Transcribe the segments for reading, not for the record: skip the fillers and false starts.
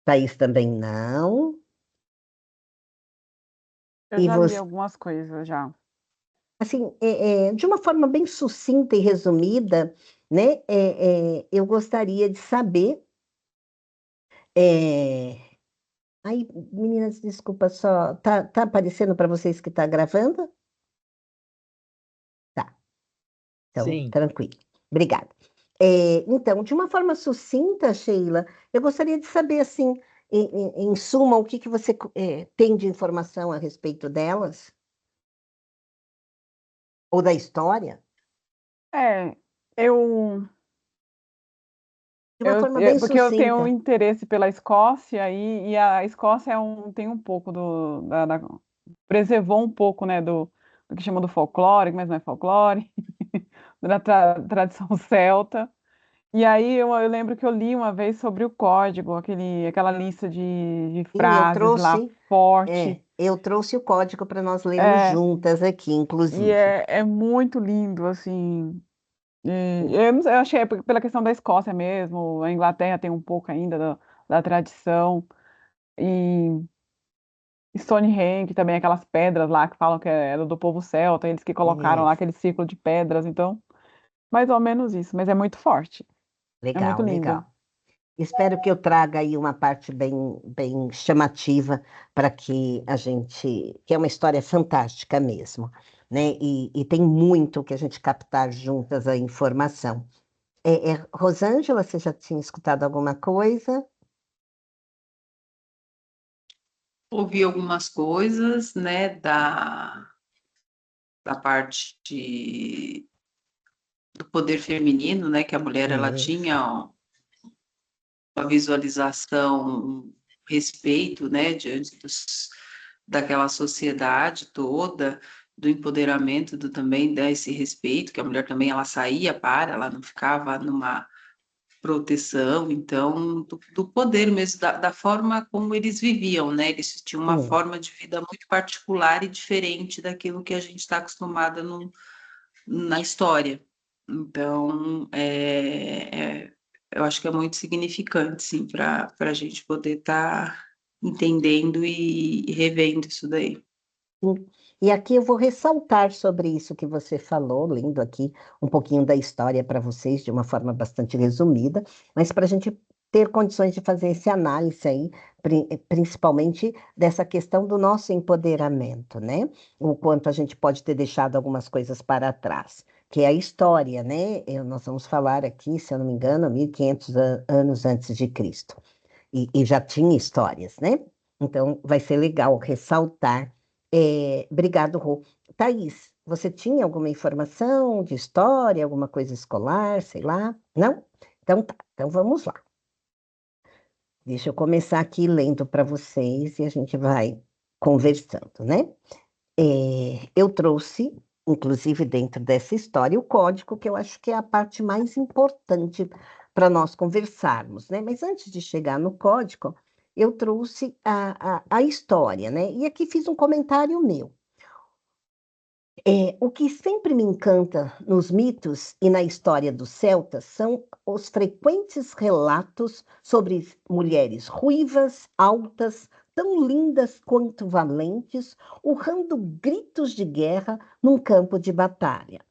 Thaís também não. Eu E já li você, algumas coisas já. assim, de uma forma bem sucinta e resumida, né? Eu gostaria de saber. é, Ai, meninas, desculpa só. Tá aparecendo para vocês que está gravando? Tá, então, Sim. tranquilo. Obrigada. Então, de uma forma sucinta, Sheila, eu gostaria de saber, assim, em suma, o que que você tem de informação a respeito delas, ou da história, É, eu, de uma forma bem porque eu tenho um sucinta. interesse pela Escócia e a Escócia tem um pouco preservou um pouco, né, do que chama do folclore, mas não é folclore, da tradição celta. E aí eu lembro que eu li uma vez sobre o código, aquela lista de Sim, frases lá forte. eu trouxe o código para nós lermos É, juntas aqui, e inclusive. é muito lindo, assim. Eu, não sei, eu achei pela questão da Escócia mesmo, a Inglaterra tem um pouco ainda da tradição. E Stonehenge também, aquelas pedras lá que falam que era do povo celta, eles que colocaram É, lá aquele círculo de pedras. Então, mais ou menos isso, mas é muito forte. É muito legal, lindo. legal. Espero que eu traga aí uma parte bem chamativa para que a gente, que é uma história fantástica mesmo, né? E tem muito que a gente captar juntas a informação. Rosângela, você já tinha escutado alguma coisa? Ouvi algumas coisas, né, da parte do poder feminino, né, que a mulher ela Isso. tinha uma visualização, um respeito, né, diante daquela sociedade toda, do empoderamento, do também desse respeito, que a mulher também ela saía ela não ficava numa proteção, então, do poder mesmo, da forma como eles viviam, né? Eles tinham uma Sim. forma de vida muito particular e diferente daquilo que a gente está acostumada na história. Então, eu acho que é muito significante, sim, para a gente poder estar entendendo e revendo isso daí. Sim. E aqui eu vou ressaltar sobre isso que você falou, lendo aqui um pouquinho da história para vocês, de uma forma bastante resumida, mas para a gente ter condições de fazer esse análise aí, principalmente dessa questão do nosso empoderamento, né? O quanto a gente pode ter deixado algumas coisas para trás, que é a história, né? Nós vamos falar aqui, se eu não me engano, 1500 anos antes de Cristo. E já tinha histórias, né? Então, vai ser legal ressaltar. Obrigado, Rô. Thaís, você tinha alguma informação de história, alguma coisa escolar, sei lá? Não? Então tá, então vamos lá. Deixa eu começar aqui lendo para vocês e a gente vai conversando, né? Eu trouxe, inclusive dentro dessa história, o código, que eu acho que é a parte mais importante para nós conversarmos, né? Mas antes de chegar no código, eu trouxe a história, né? E aqui fiz um comentário meu. O que sempre me encanta nos mitos e na história dos celtas são os frequentes relatos sobre mulheres ruivas, altas, tão lindas quanto valentes, urrando gritos de guerra num campo de batalha,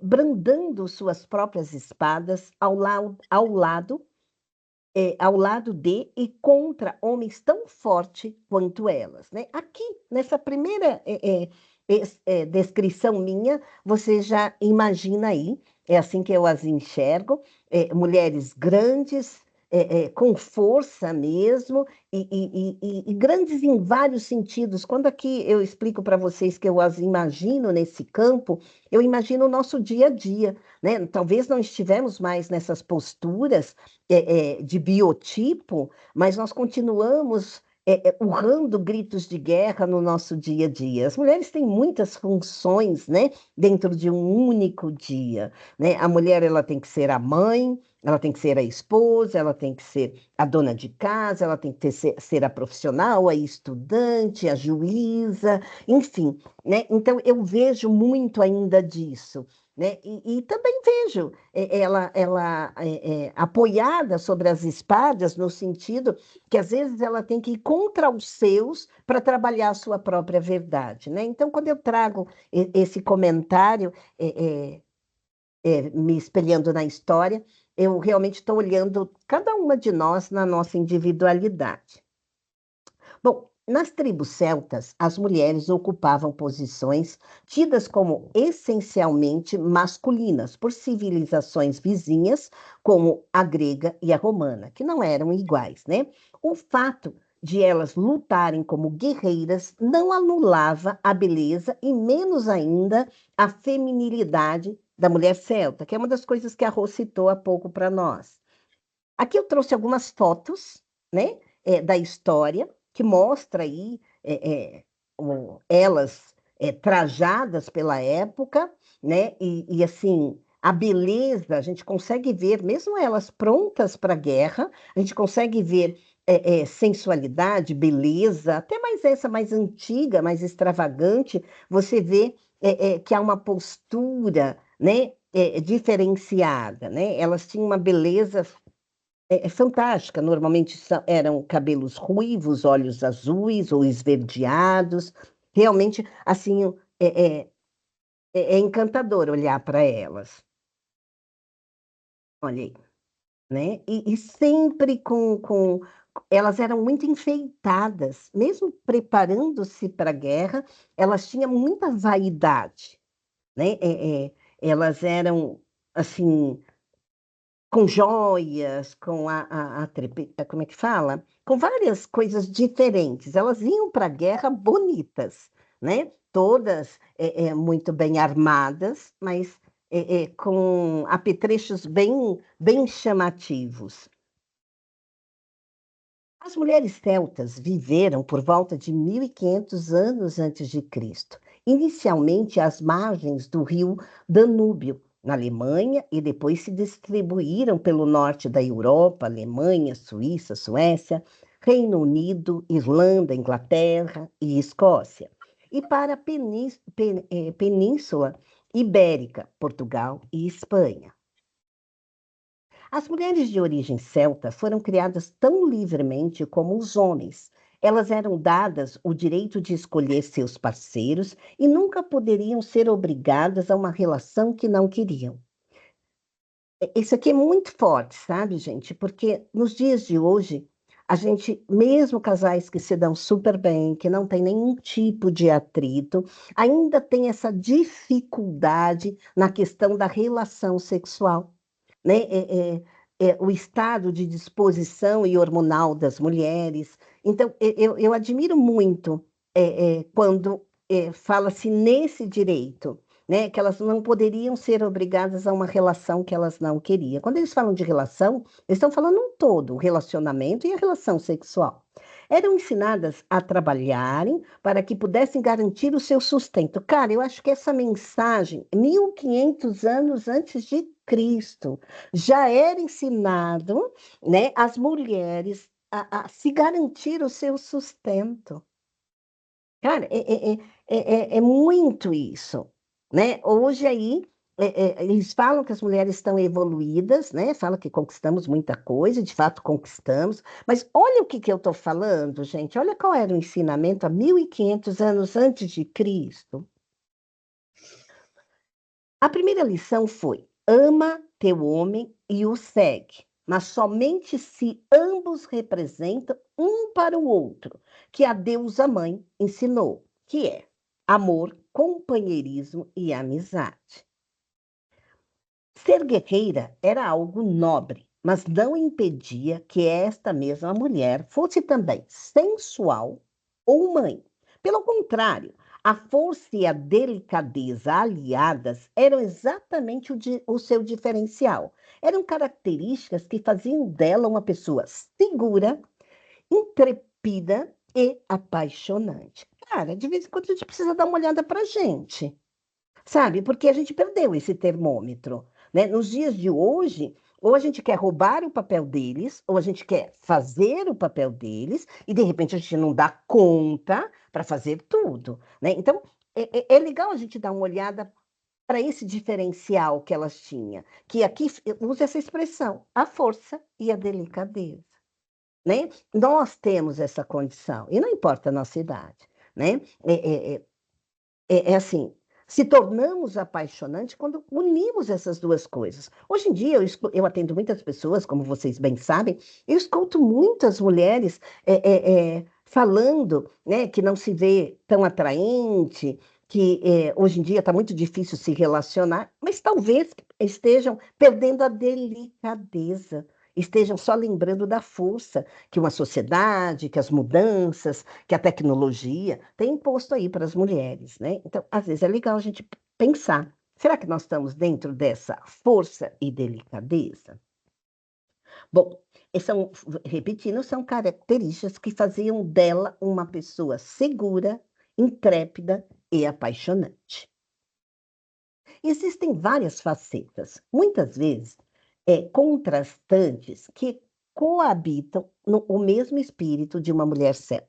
brandando suas próprias espadas ao lado de e contra homens tão fortes quanto elas, né? Aqui, nessa primeira descrição minha, você já imagina aí, é assim que eu as enxergo, mulheres grandes, com força mesmo, e grandes em vários sentidos. Quando aqui eu explico para vocês que eu as imagino nesse campo, eu imagino o nosso dia a dia, né? Talvez não estivemos mais nessas posturas, de biotipo, mas nós continuamos urrando gritos de guerra no nosso dia a dia. As mulheres têm muitas funções, né, dentro de um único dia, né? A mulher ela tem que ser a mãe, ela tem que ser a esposa, ela tem que ser a dona de casa, ela tem que ser a profissional, a estudante, a juíza, enfim, né? Então eu vejo muito ainda disso. né? E também vejo ela apoiada sobre as espadas, no sentido que às vezes ela tem que ir contra os seus para trabalhar a sua própria verdade, né? Então, quando eu trago esse comentário, me espelhando na história, eu realmente estou olhando cada uma de nós na nossa individualidade. Bom, nas tribos celtas, as mulheres ocupavam posições tidas como essencialmente masculinas por civilizações vizinhas, como a grega e a romana, que não eram iguais, né? O fato de elas lutarem como guerreiras não anulava a beleza e menos ainda a feminilidade da mulher celta, que é uma das coisas que a Rô citou há pouco para nós. Aqui eu trouxe algumas fotos, né, da história, que mostra aí elas trajadas pela época, né, e assim, a beleza, a gente consegue ver, mesmo elas prontas para a guerra, a gente consegue ver sensualidade, beleza, até mais essa mais antiga, mais extravagante, você vê que há uma postura, né, diferenciada, né? Elas tinham uma beleza fantástica. Normalmente eram cabelos ruivos, olhos azuis ou esverdeados. Realmente, assim, é, é, é encantador olhar para elas. Olha aí, né? E sempre elas eram muito enfeitadas, mesmo preparando-se para a guerra, elas tinham muita vaidade, né? Elas eram, assim, com joias, com como é que fala? Com várias coisas diferentes. Elas iam para a guerra bonitas, né? Todas muito bem armadas, mas com apetrechos bem chamativos. As mulheres celtas viveram por volta de 1500 anos antes de Cristo, inicialmente às margens do rio Danúbio, na Alemanha, e depois se distribuíram pelo norte da Europa, Alemanha, Suíça, Suécia, Reino Unido, Irlanda, Inglaterra e Escócia, e para a Península Ibérica, Portugal e Espanha. As mulheres de origem celta foram criadas tão livremente como os homens. Elas eram dadas o direito de escolher seus parceiros e nunca poderiam ser obrigadas a uma relação que não queriam. Isso aqui é muito forte, sabe, gente? Porque nos dias de hoje, a gente, mesmo casais que se dão super bem, que não tem nenhum tipo de atrito, ainda tem essa dificuldade na questão da relação sexual, né? O estado de disposição e hormonal das mulheres. Então, eu admiro muito quando fala-se nesse direito, né? Que elas não poderiam ser obrigadas a uma relação que elas não queriam. Quando eles falam de relação, eles estão falando um todo, o relacionamento e a relação sexual. Eram ensinadas a trabalharem para que pudessem garantir o seu sustento. Cara, eu acho que essa mensagem, 1500 anos antes de Cristo, já era ensinado, né, às mulheres a se garantir o seu sustento. Cara, é muito isso, né? Hoje aí, eles falam que as mulheres estão evoluídas, né? Falam que conquistamos muita coisa, de fato conquistamos, mas olha o que que eu estou falando, gente. Olha qual era o ensinamento há 1500 anos antes de Cristo. A primeira lição foi: ama teu homem e o segue, mas somente se ambos representam um para o outro, que a deusa mãe ensinou, que é amor, companheirismo e amizade. Ser guerreira era algo nobre, mas não impedia que esta mesma mulher fosse também sensual ou mãe. Pelo contrário, a força e a delicadeza aliadas eram exatamente o seu diferencial. Eram características que faziam dela uma pessoa segura, intrepida e apaixonante. Cara, de vez em quando a gente precisa dar uma olhada pra gente, sabe? Porque a gente perdeu esse termômetro, né? Nos dias de hoje, ou a gente quer roubar o papel deles, ou a gente quer fazer o papel deles, e de repente a gente não dá conta para fazer tudo, né? Então, é legal a gente dar uma olhada para esse diferencial que elas tinham, que aqui usa essa expressão, a força e a delicadeza, né? Nós temos essa condição, e não importa a nossa idade, né? É assim, se tornamos apaixonantes quando unimos essas duas coisas. Hoje em dia, eu atendo muitas pessoas, como vocês bem sabem, eu escuto muitas mulheres falando, né, que não se vê tão atraente, que hoje em dia está muito difícil se relacionar, mas talvez estejam perdendo a delicadeza, estejam só lembrando da força que uma sociedade, que as mudanças, que a tecnologia tem imposto aí para as mulheres, né? Então, às vezes é legal a gente pensar, será que nós estamos dentro dessa força e delicadeza? Bom, repetindo, são características que faziam dela uma pessoa segura, intrépida e apaixonante. Existem várias facetas, muitas vezes contrastantes, que coabitam no mesmo espírito de uma mulher celta.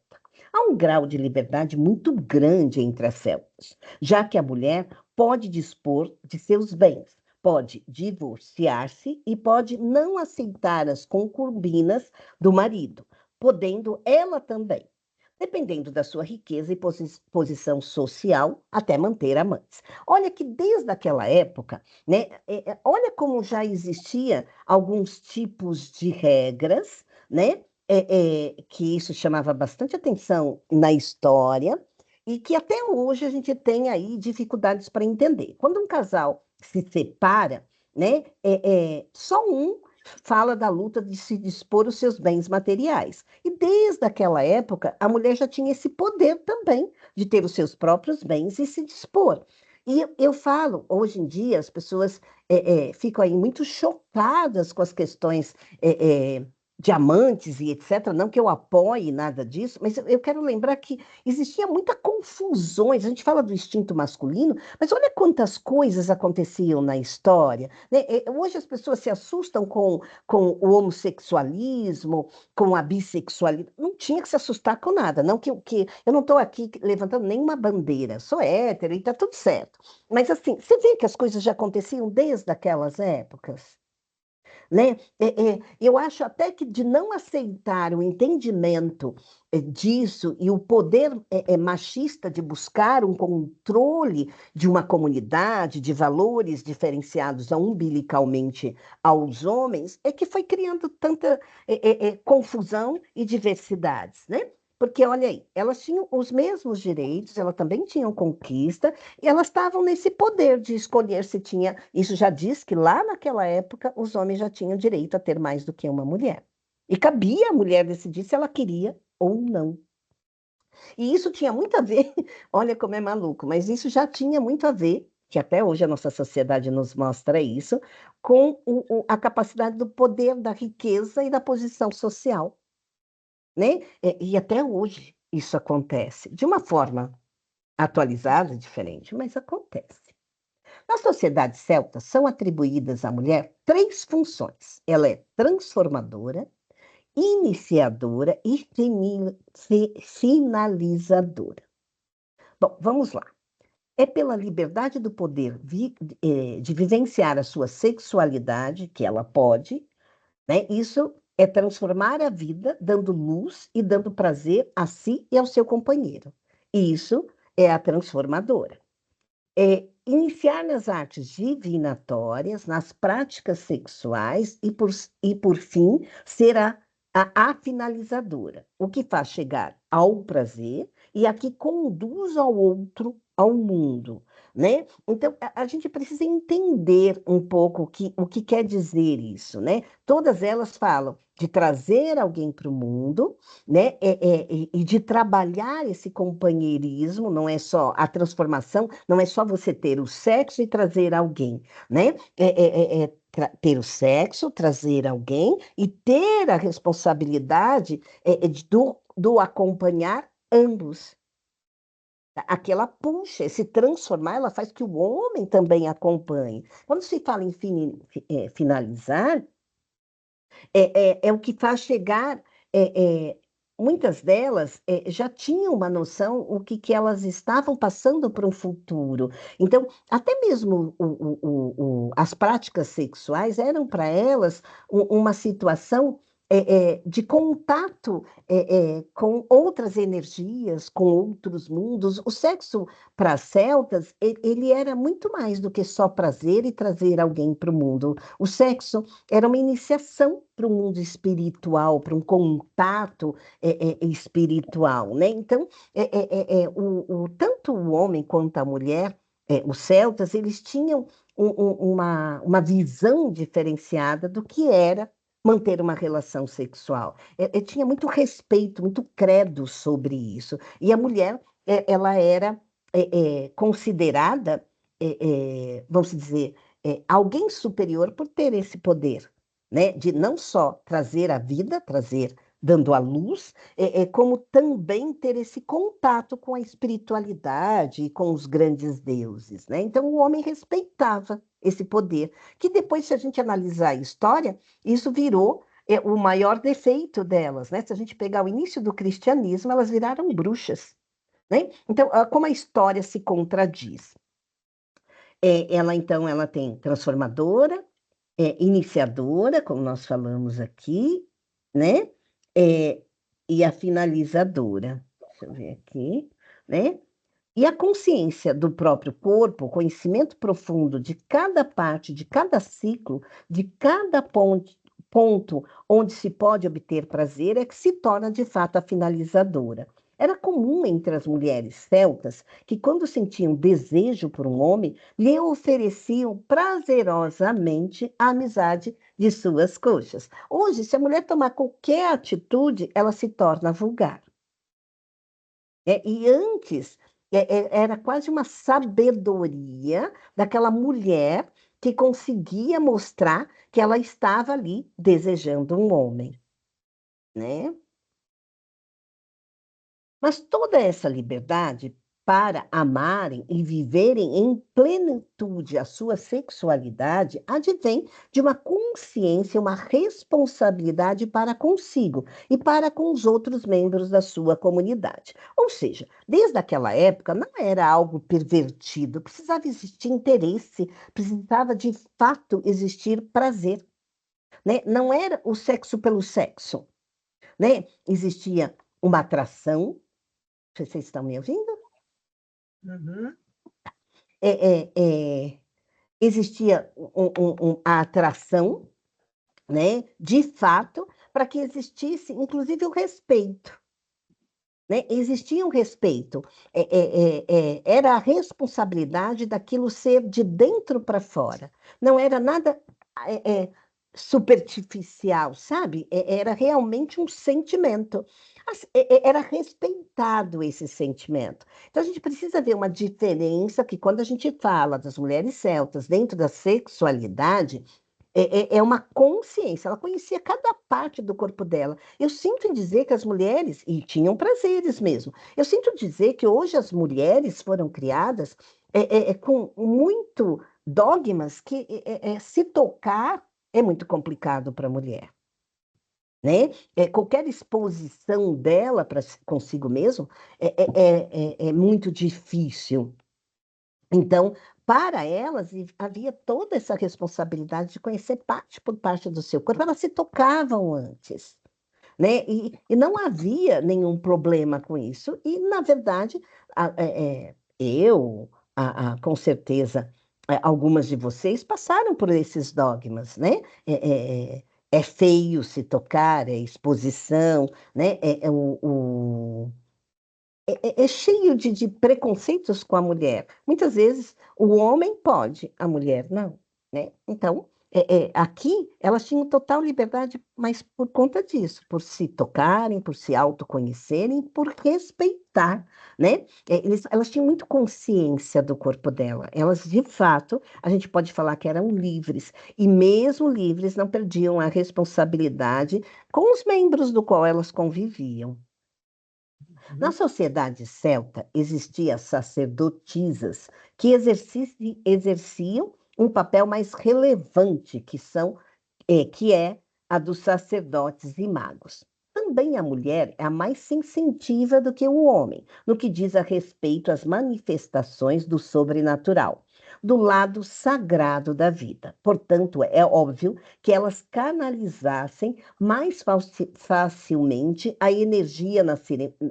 Há um grau de liberdade muito grande entre as celtas, já que a mulher pode dispor de seus bens, pode divorciar-se e pode não aceitar as concubinas do marido, podendo ela também, dependendo da sua riqueza e posição social, até manter amantes. Olha que desde aquela época, né, olha como já existia alguns tipos de regras, né, que isso chamava bastante atenção na história e que até hoje a gente tem aí dificuldades para entender. Quando um casal se separa, né, só um fala da luta de se dispor os seus bens materiais. E desde aquela época, a mulher já tinha esse poder também de ter os seus próprios bens e se dispor. E eu falo, hoje em dia, as pessoas ficam aí muito chocadas com as questões de amantes e etc. Não que eu apoie nada disso, mas eu quero lembrar que existia muita confusões. A gente fala do instinto masculino, mas olha quantas coisas aconteciam na história, né? Hoje as pessoas se assustam com o homossexualismo, com a bissexualidade. Não tinha que se assustar com nada. Não que eu não estou aqui levantando nenhuma bandeira. Sou hétero e está tudo certo. Mas assim, você vê que as coisas já aconteciam desde aquelas épocas, né? Eu acho até que de não aceitar o entendimento disso e o poder machista de buscar um controle de uma comunidade, de valores diferenciados umbilicalmente aos homens, é que foi criando tanta confusão e diversidades, né? Porque, olha aí, elas tinham os mesmos direitos, elas também tinham conquista, e elas estavam nesse poder de escolher se tinha. Isso já diz que lá naquela época os homens já tinham direito a ter mais do que uma mulher. E cabia à mulher decidir se ela queria ou não. E isso tinha muito a ver, olha como é maluco, mas isso já tinha muito a ver, que até hoje a nossa sociedade nos mostra isso, com a capacidade do poder, da riqueza e da posição social, né? E até hoje isso acontece, de uma forma atualizada, diferente, mas acontece. Na sociedade celta, são atribuídas à mulher três funções. Ela é transformadora, iniciadora e finalizadora. Bom, vamos lá. É pela liberdade do poder de vivenciar a sua sexualidade que ela pode, né? Isso é transformar a vida, dando luz e dando prazer a si e ao seu companheiro. Isso é a transformadora. Iniciar nas artes divinatórias, nas práticas sexuais e por fim, ser a finalizadora, o que faz chegar ao prazer e a que conduz ao outro, ao mundo, né? Então, a gente precisa entender um pouco o que quer dizer isso, né? Todas elas falam de trazer alguém para o mundo, né? E de trabalhar esse companheirismo, não é só a transformação, não é só você ter o sexo e trazer alguém, né? Ter o sexo, trazer alguém e ter a responsabilidade do acompanhar ambos. Aquela puxa, se transformar, ela faz que o homem também acompanhe. Quando se fala em finalizar, é o que faz chegar muitas delas já tinham uma noção o que elas estavam passando para um futuro. Então, até mesmo as práticas sexuais eram para elas uma situação de contato com outras energias, com outros mundos. O sexo para as celtas, ele era muito mais do que só prazer e trazer alguém para o mundo. O sexo era uma iniciação para o mundo espiritual, para um contato espiritual, né? Então, tanto o homem quanto a mulher, os celtas, eles tinham uma visão diferenciada do que era manter uma relação sexual. Tinha muito respeito, muito credo sobre isso. E a mulher, ela era considerada, vamos dizer, alguém superior por ter esse poder, né? De não só trazer a vida, trazer dando à luz, como também ter esse contato com a espiritualidade e com os grandes deuses, né? Então o homem respeitava esse poder, que depois, se a gente analisar a história, isso virou o maior defeito delas, né? Se a gente pegar o início do cristianismo, elas viraram bruxas, né? Então, como a história se contradiz? Então, ela tem transformadora, iniciadora, como nós falamos aqui, né? É, e a finalizadora. Deixa eu ver aqui, né? E a consciência do próprio corpo, o conhecimento profundo de cada parte, de cada ciclo, de cada ponto onde se pode obter prazer, é que se torna de fato a finalizadora. Era comum entre as mulheres celtas que, quando sentiam desejo por um homem, lhe ofereciam prazerosamente a amizade de suas coxas. Hoje, se a mulher tomar qualquer atitude, ela se torna vulgar. E antes, era quase uma sabedoria daquela mulher que conseguia mostrar que ela estava ali desejando um homem, né? Mas toda essa liberdade para amarem e viverem em plenitude a sua sexualidade advém de uma consciência, uma responsabilidade para consigo e para com os outros membros da sua comunidade. Ou seja, desde aquela época não era algo pervertido, precisava existir interesse, precisava de fato existir prazer, né? Não era o sexo pelo sexo, né? Existia uma atração. Vocês estão me ouvindo? Uhum. Existia a atração, né, de fato, para que existisse, inclusive, o respeito. Né? Existia um respeito, era a responsabilidade daquilo ser de dentro para fora. Não era nada superficial, sabe? Era realmente um sentimento. Era respeitado esse sentimento. Então a gente precisa ver uma diferença que quando a gente fala das mulheres celtas dentro da sexualidade, é uma consciência, ela conhecia cada parte do corpo dela. Eu sinto em dizer que as mulheres, e tinham prazeres mesmo, eu sinto dizer que hoje as mulheres foram criadas com muito dogmas que se tocar é muito complicado para a mulher. Né? Qualquer exposição dela para consigo mesmo é muito difícil. Então, para elas, havia toda essa responsabilidade de conhecer parte por parte do seu corpo. Elas se tocavam antes, né? E não havia nenhum problema com isso. E, na verdade, eu, com certeza, algumas de vocês passaram por esses dogmas, né? É feio se tocar, é exposição, né? É cheio de preconceitos com a mulher. Muitas vezes o homem pode, a mulher não, né? Então, aqui elas tinham total liberdade, mas por conta disso, por se tocarem, por se autoconhecerem, por respeitar, né? Elas tinham muito consciência do corpo dela. Elas, de fato, a gente pode falar que eram livres, e mesmo livres não perdiam a responsabilidade com os membros do qual elas conviviam. Na sociedade celta, existiam sacerdotisas que exerciam um papel mais relevante, que é a dos sacerdotes e magos. também a mulher é a mais sensitiva do que o homem, no que diz a respeito às manifestações do sobrenatural, do lado sagrado da vida. Portanto, é óbvio que elas canalizassem mais facilmente a energia nas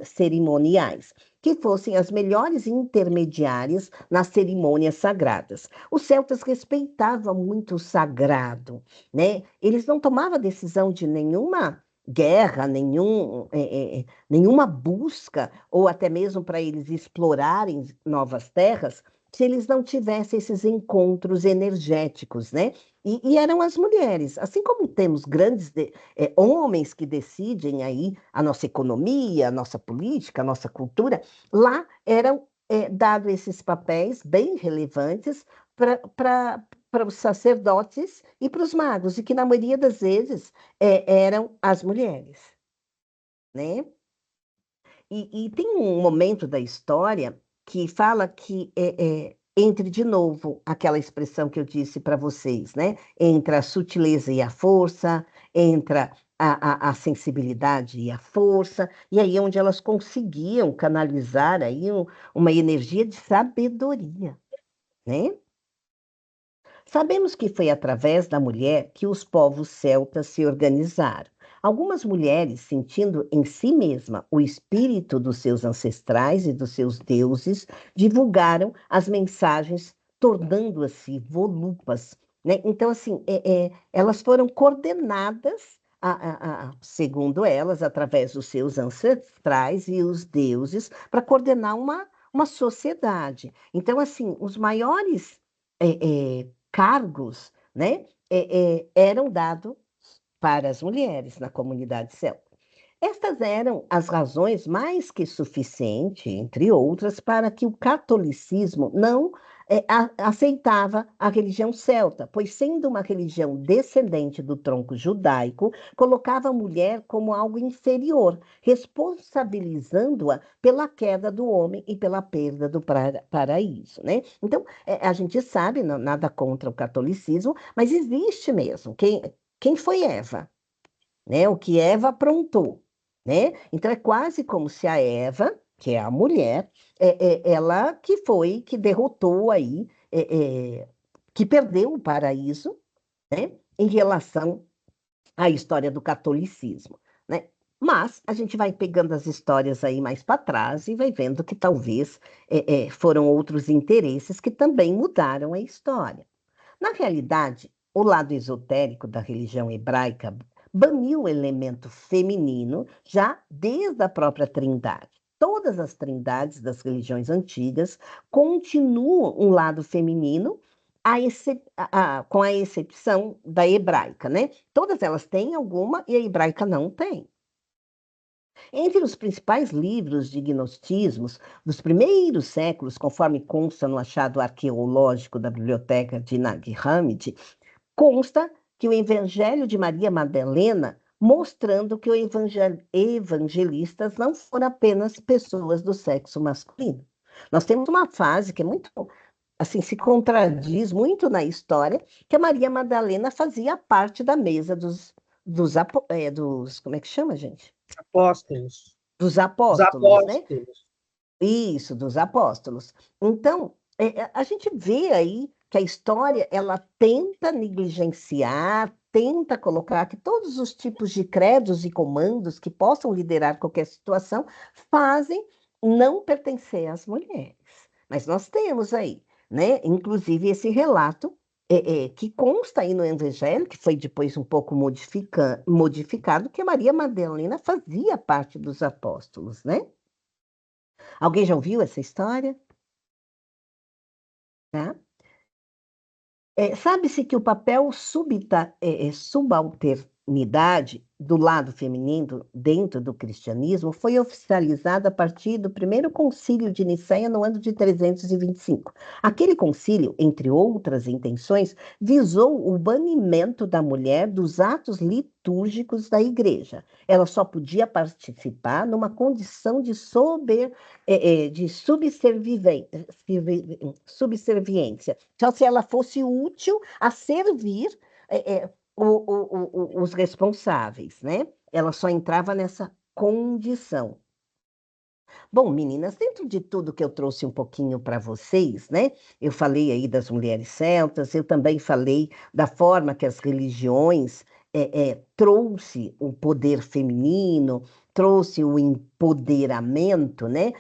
cerimoniais, que fossem as melhores intermediárias nas cerimônias sagradas. Os celtas respeitavam muito o sagrado, né? Eles não tomavam decisão de nenhuma guerra, nenhuma busca, ou até mesmo para eles explorarem novas terras, se eles não tivessem esses encontros energéticos, né? E eram as mulheres. Assim como temos grandes homens que decidem aí a nossa economia, a nossa política, a nossa cultura, lá eram dados esses papéis bem relevantes para os sacerdotes e para os magos, e que na maioria das vezes eram as mulheres, né? E tem um momento da história que fala que entre de novo aquela expressão que eu disse para vocês, né? Entre a sutileza e a força, entre a sensibilidade e a força, e aí onde elas conseguiam canalizar aí uma energia de sabedoria, né? Sabemos que foi através da mulher que os povos celtas se organizaram. Algumas mulheres, sentindo em si mesma o espírito dos seus ancestrais e dos seus deuses, divulgaram as mensagens, tornando-se volupas, né? Então, assim, elas foram coordenadas, segundo elas, através dos seus ancestrais e os deuses, para coordenar uma sociedade. Então, assim, os maiores cargos, né, eram dados para as mulheres na comunidade celta. Estas eram as razões mais que suficientes, entre outras, para que o catolicismo não aceitava a religião celta, pois, sendo uma religião descendente do tronco judaico, colocava a mulher como algo inferior, responsabilizando-a pela queda do homem e pela perda do paraíso, né? Então, a gente sabe, nada contra o catolicismo, mas existe mesmo. Quem foi Eva? Né? O que Eva aprontou, né? Então é quase como se a Eva, que é a mulher, ela que foi que derrotou aí, que perdeu o paraíso, né? Em relação à história do catolicismo, né? Mas a gente vai pegando as histórias aí mais para trás e vai vendo que talvez foram outros interesses que também mudaram a história. Na realidade, o lado esotérico da religião hebraica baniu o elemento feminino já desde a própria Trindade. Todas as trindades das religiões antigas continuam um lado feminino, com a exceção da hebraica, né? Todas elas têm alguma e a hebraica não tem. Entre os principais livros de gnostismos dos primeiros séculos, conforme consta no achado arqueológico da biblioteca de Nag Hammadi, consta que o Evangelho de Maria Madalena, mostrando que os evangelistas não foram apenas pessoas do sexo masculino. Nós temos uma fase que é muito, assim, se contradiz muito na história, que a Maria Madalena fazia parte da mesa dos como é que chama, gente? Apóstolos. Dos Os apóstolos, né? apóstolos. Isso, dos apóstolos. Então, a gente vê aí que a história, ela tenta negligenciar, tenta colocar que todos os tipos de credos e comandos que possam liderar qualquer situação fazem não pertencer às mulheres. Mas nós temos aí, né, inclusive esse relato que consta aí no Evangelho, que foi depois um pouco modificado, que Maria Madalena fazia parte dos apóstolos, né? Alguém já ouviu essa história? Tá? Sabe-se que o papel subalternidade do lado feminino dentro do cristianismo foi oficializado a partir do primeiro concílio de Nicéia no ano de 325. Aquele concílio, entre outras intenções, visou o banimento da mulher dos atos litúrgicos da igreja. Ela só podia participar numa condição de subserviência. Só se ela fosse útil a servir os responsáveis, né? ela só entrava nessa condição. Bom, meninas, dentro de tudo que eu trouxe um pouquinho para vocês, né? Eu falei aí das mulheres celtas, eu também falei da forma que as religiões trouxe o poder feminino, trouxe o empoderamento, né?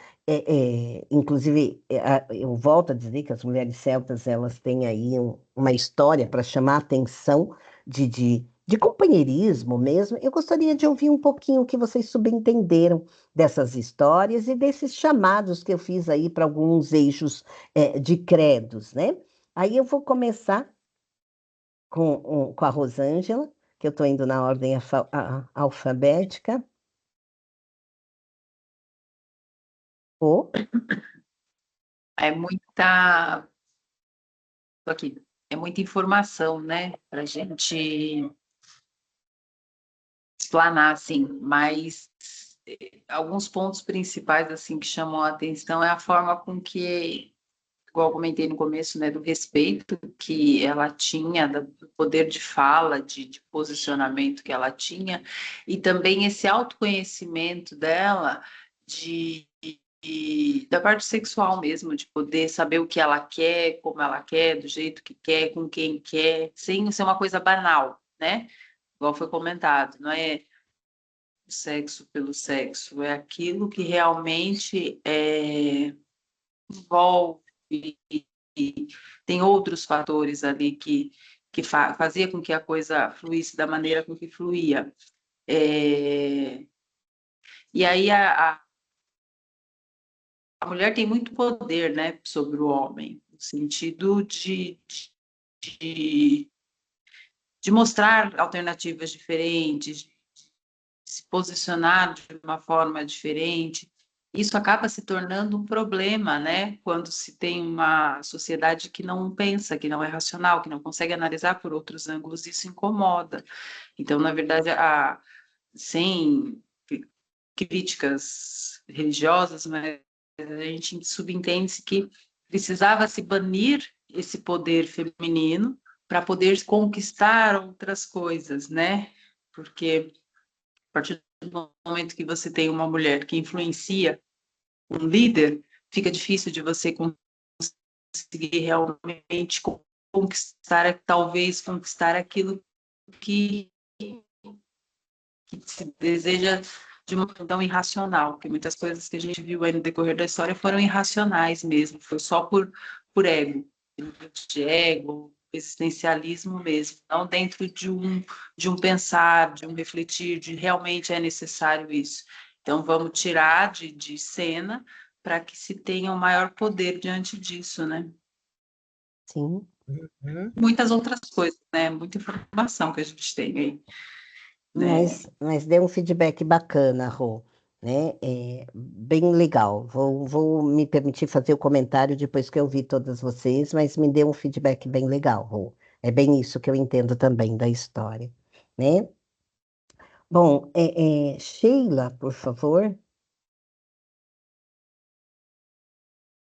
Inclusive, eu volto a dizer que as mulheres celtas elas têm aí uma história para chamar a atenção de companheirismo mesmo. Eu gostaria de ouvir um pouquinho o que vocês subentenderam dessas histórias e desses chamados que eu fiz aí para alguns eixos de credos, né? Aí eu vou começar com a Rosângela, que eu estou indo na ordem alfabética. O, É muita, tô aqui, é muita informação, né, para a gente explanar, assim, mas alguns pontos principais, assim, que chamam a atenção é a forma com que, igual eu comentei no começo, né, do respeito que ela tinha, do poder de fala, de posicionamento que ela tinha, e também esse autoconhecimento dela da parte sexual mesmo, de poder saber o que ela quer, como ela quer, do jeito que quer, com quem quer, sem ser uma coisa banal, né? Igual foi comentado, não é o sexo pelo sexo, é aquilo que realmente envolve e tem outros fatores ali que fazia com que a coisa fluísse da maneira com que fluía. E aí a mulher tem muito poder, né, sobre o homem, no sentido de, de mostrar alternativas diferentes, de se posicionar de uma forma diferente. Isso acaba se tornando um problema, né, quando se tem uma sociedade que não pensa, que não é racional, que não consegue analisar por outros ângulos, isso incomoda. Então, na verdade, sem críticas religiosas, mas a gente subentende que precisava se banir esse poder feminino para poder conquistar outras coisas, né? Porque a partir do momento que você tem uma mulher que influencia um líder, fica difícil de você conseguir realmente conquistar, talvez conquistar aquilo que, que se deseja de uma forma tão irracional, porque muitas coisas que a gente viu aí no decorrer da história foram irracionais mesmo, foi só por ego, de ego, existencialismo mesmo, não dentro de um pensar, de um refletir, de realmente é necessário isso. Então, vamos tirar de cena para que se tenha um maior poder diante disso, né? sim. Uhum. Muitas outras coisas, né? Muita informação que a gente tem aí, né? Mas deu um feedback bacana, Rô, né? Bem legal. Vou me permitir fazer o comentário depois que eu vi todas vocês, mas me deu um feedback bem legal, Rô. É bem isso que eu entendo também da história, né? Bom, Sheila, por favor.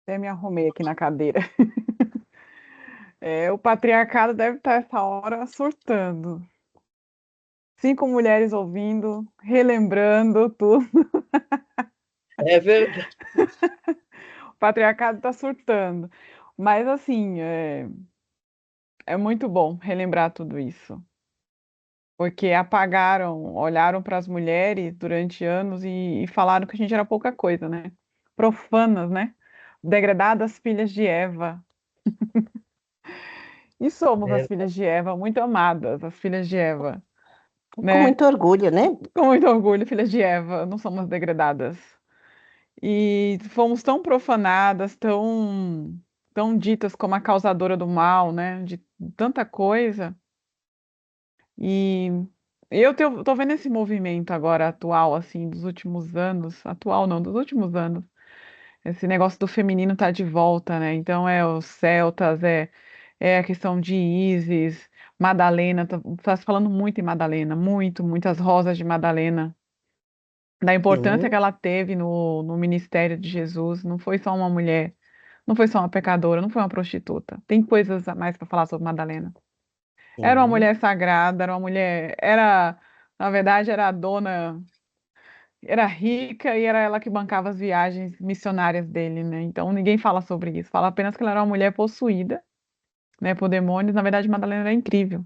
Até me arrumei aqui na cadeira. O patriarcado deve estar essa hora surtando. 5 mulheres ouvindo, relembrando tudo. É verdade. O patriarcado está surtando. Mas, assim, é muito bom relembrar tudo isso. Porque apagaram, olharam para as mulheres durante anos e falaram que a gente era pouca coisa, né? Profanas, né? Degradadas filhas de Eva. E somos as É, filhas de Eva, muito amadas, as filhas de Eva, Com né? muito orgulho, né? Com muito orgulho, filhas de Eva, não somos degradadas. E fomos tão profanadas, tão ditas como a causadora do mal, né? De tanta coisa. E tô vendo esse movimento agora atual, assim, dos últimos anos, atual não, dos últimos anos. Esse negócio do feminino tá de volta, né? Então é os celtas, é a questão de Ísis, Madalena, tá se falando muito em Madalena, muitas rosas de Madalena, da importância que Sim, ela teve no ministério de Jesus. Não foi só uma mulher, não foi só uma pecadora, não foi uma prostituta. Tem coisas a mais para falar sobre Madalena. Era uma sim. mulher sagrada, era uma mulher, era Na verdade, era a dona, era rica e era ela que bancava as viagens missionárias dele, né? Então ninguém fala sobre isso. Fala apenas que ela era uma mulher possuída, né, por demônios. Na verdade, Madalena era incrível.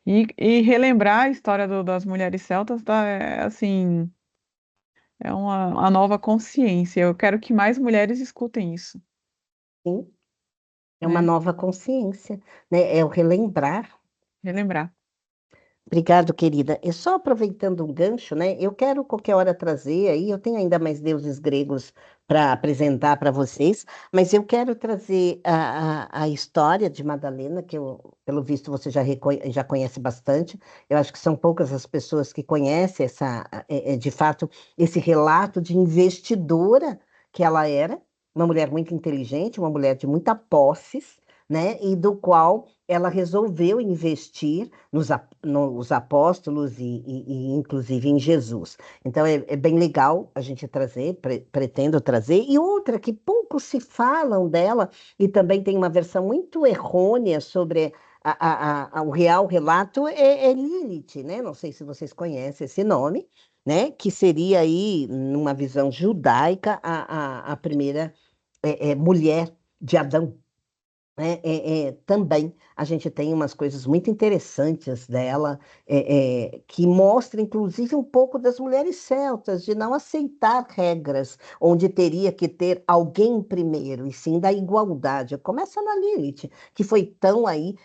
E relembrar a história das mulheres celtas, tá, assim, é uma nova consciência. Eu quero que mais mulheres escutem isso, Sim, é uma né? nova consciência, né? É o relembrar. Relembrar. Obrigado, querida. E só aproveitando um gancho, né? Eu quero qualquer hora trazer aí, eu tenho ainda mais deuses gregos para apresentar para vocês, mas eu quero trazer a história de Madalena, que eu, pelo visto você já conhece bastante. Eu acho que são poucas as pessoas que conhecem de fato, esse relato de investidora que ela era, uma mulher muito inteligente, uma mulher de muita posses, né? E do qual ela resolveu investir nos apóstolos inclusive em Jesus. Então é bem legal a gente trazer, pretendo trazer. E outra que pouco se falam dela, e também tem uma versão muito errônea sobre o real relato, é Lilith, né? Não sei se vocês conhecem esse nome, né? Que seria aí, numa visão judaica, a primeira mulher de Adão, também a gente tem umas coisas muito interessantes dela, que mostra, inclusive, um pouco das mulheres celtas, de não aceitar regras, onde teria que ter alguém primeiro, e sim da igualdade. Começa na Lilith, que foi tão aí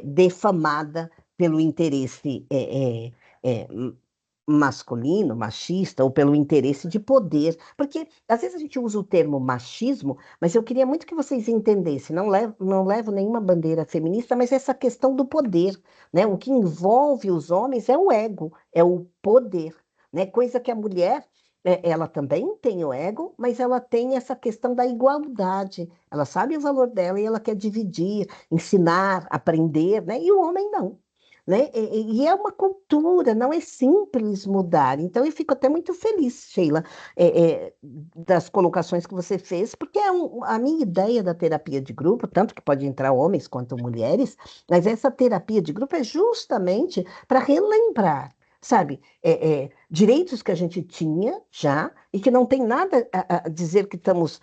defamada pelo interesse masculino, machista, ou pelo interesse de poder. Porque às vezes a gente usa o termo machismo, mas eu queria muito que vocês entendessem, não levo nenhuma bandeira feminista, mas essa questão do poder, né? O que envolve os homens é o ego, é o poder, né? Coisa que a mulher, ela também tem o ego, mas ela tem essa questão da igualdade. Ela sabe o valor dela e ela quer dividir, ensinar, aprender, né? E o homem não. Né? E é uma cultura, não é simples mudar. Então, eu fico até muito feliz, Sheila, das colocações que você fez, porque a minha ideia da terapia de grupo, tanto que pode entrar homens quanto mulheres, mas essa terapia de grupo é justamente para relembrar, sabe, direitos que a gente tinha já e que não tem nada a dizer que estamos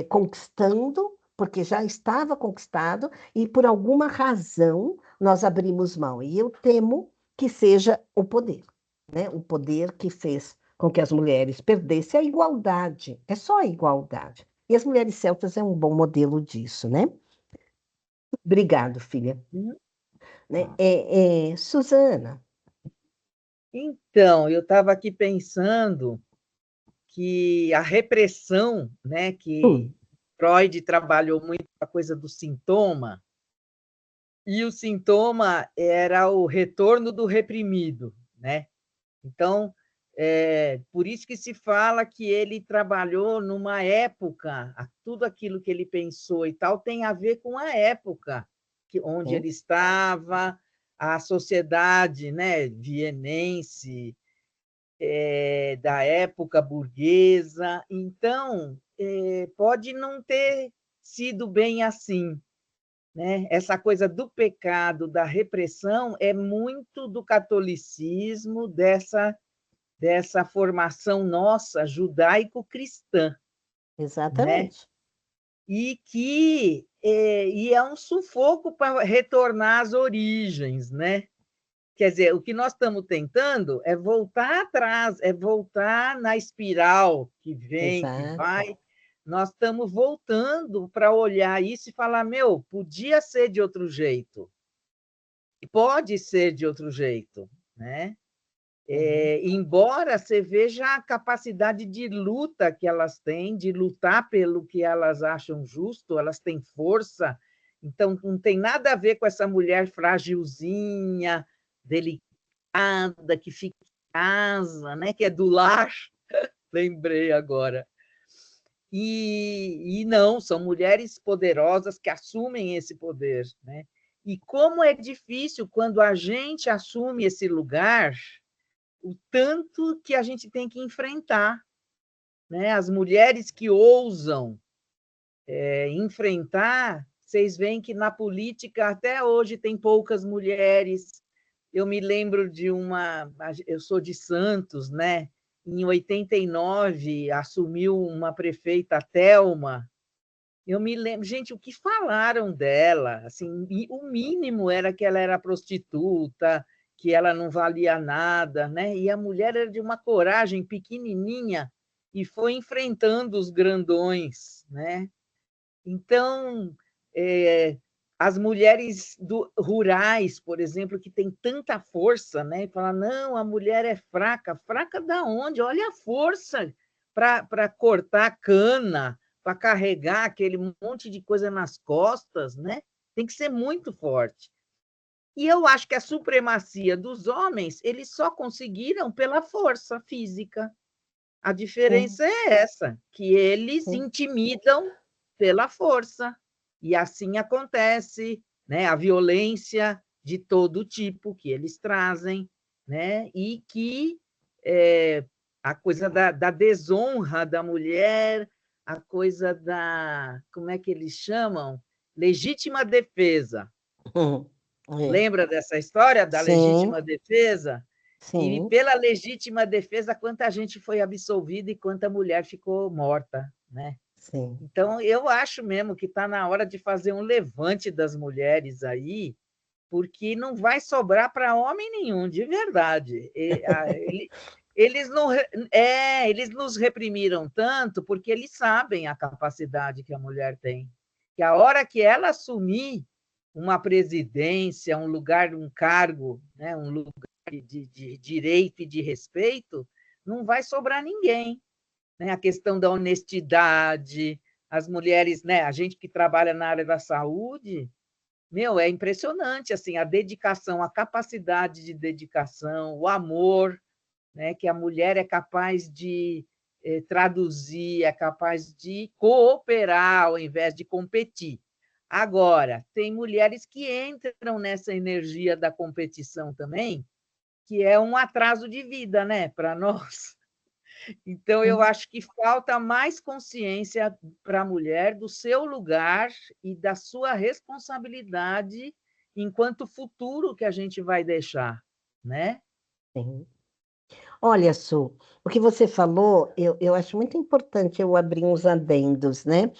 conquistando, porque já estava conquistado e por alguma razão nós abrimos mão. E eu temo que seja o poder, né? O poder que fez com que as mulheres perdessem a igualdade. É só a igualdade. E as mulheres celtas é um bom modelo disso, né? Obrigado, filha. Hum. Né? Suzana. Então, eu estava aqui pensando que a repressão, né, que Hum, Freud trabalhou muito a coisa do sintoma, e o sintoma era o retorno do reprimido, né? Então, por isso que se fala que ele trabalhou numa época, tudo aquilo que ele pensou e tal tem a ver com a época onde sim, ele estava, a sociedade, né, vienense, da época burguesa. Então, pode não ter sido bem assim, né? Essa coisa do pecado, da repressão, é muito do catolicismo, dessa formação nossa judaico-cristã, né? exatamente. E é um sufoco para retornar às origens, né? Quer dizer, o que nós estamos tentando é voltar atrás, é voltar na espiral que vem, que Exato. vai. Nós estamos voltando para olhar isso e falar: meu, podia ser de outro jeito, e pode ser de outro jeito, né? Uhum. Embora você veja a capacidade de luta que elas têm, de lutar pelo que elas acham justo, elas têm força. Então, não tem nada a ver com essa mulher frágilzinha, delicada, que fica em casa, né? Que é do lar, lembrei agora. E não, são mulheres poderosas que assumem esse poder, né? E como é difícil quando a gente assume esse lugar, o tanto que a gente tem que enfrentar, né? As mulheres que ousam enfrentar, vocês veem que na política até hoje tem poucas mulheres, eu me lembro de eu sou de Santos, né? Em 89 assumiu uma prefeita, Thelma. Eu me lembro, gente, o que falaram dela? Assim, o mínimo era que ela era prostituta, que ela não valia nada, né? E a mulher era de uma coragem pequenininha e foi enfrentando os grandões, né? Então, as mulheres rurais, por exemplo, que têm tanta força, né? E falar, não, a mulher é fraca. Fraca da onde? Olha a força para cortar a cana, para carregar aquele monte de coisa nas costas, né? Tem que ser muito forte. E eu acho que a supremacia dos homens, eles só conseguiram pela força física. A Sim, diferença é essa, que eles sim. intimidam pela força. E assim acontece, né? A violência de todo tipo que eles trazem, né? E que a coisa da desonra da mulher, a coisa da, como é que eles chamam? Legítima defesa. Hum, é. Lembra dessa história da Sim, legítima defesa? E sim, pela legítima defesa, quanta gente foi absolvida e quanta mulher ficou morta, né? sim. Então, eu acho mesmo que está na hora de fazer um levante das mulheres aí, porque não vai sobrar para homem nenhum, de verdade. Eles, não, eles nos reprimiram tanto porque eles sabem a capacidade que a mulher tem. Que a hora que ela assumir uma presidência, um lugar, um cargo, né, um lugar de direito e de respeito, não vai sobrar ninguém, né? A questão da honestidade, as mulheres, né, a gente que trabalha na área da saúde, meu, é impressionante assim a dedicação, a capacidade de dedicação, o amor, né, que a mulher é capaz de traduzir, é capaz de cooperar ao invés de competir. Agora, tem mulheres que entram nessa energia da competição também, que é um atraso de vida, né, para nós. Então, eu Sim. acho que falta mais consciência para a mulher do seu lugar e da sua responsabilidade enquanto futuro que a gente vai deixar, né? Sim. Olha, Su, o que você falou, eu acho muito importante eu abrir uns adendos, né?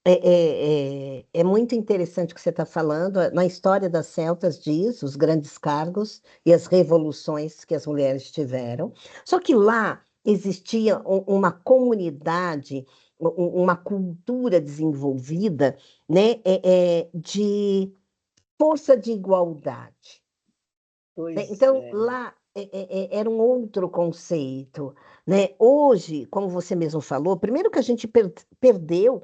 É muito interessante o que você está falando. Na história das celtas diz os grandes cargos e as revoluções que as mulheres tiveram. Só que lá existia uma comunidade, uma cultura desenvolvida, né? De força de igualdade, né? Pois Então, é. lá era um outro conceito, né? Hoje, como você mesmo falou, primeiro que a gente perdeu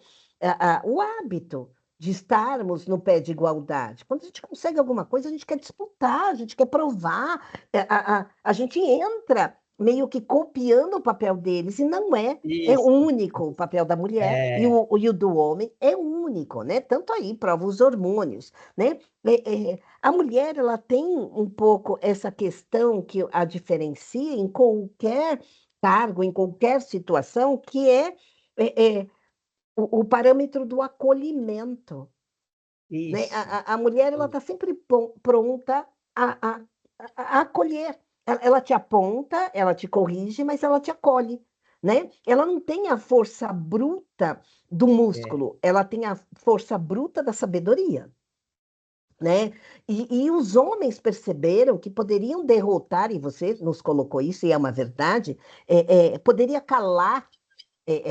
o hábito de estarmos no pé de igualdade. Quando a gente consegue alguma coisa, a gente quer disputar, a gente quer provar, a gente entra meio que copiando o papel deles, e não é. É Isso. único o papel da mulher É, e o do homem é único, né? Tanto aí prova os hormônios, né? A mulher, ela tem um pouco essa questão que a diferencia em qualquer cargo, em qualquer situação, que é o parâmetro do acolhimento, né? isso. A mulher, ela está sempre pronta a, a, a acolher. Ela te aponta, ela te corrige, mas ela te acolhe, né? Ela não tem a força bruta do É. músculo, ela tem a força bruta da sabedoria, né? E os homens perceberam que poderiam derrotar, e você nos colocou isso, e é uma verdade, poderia calar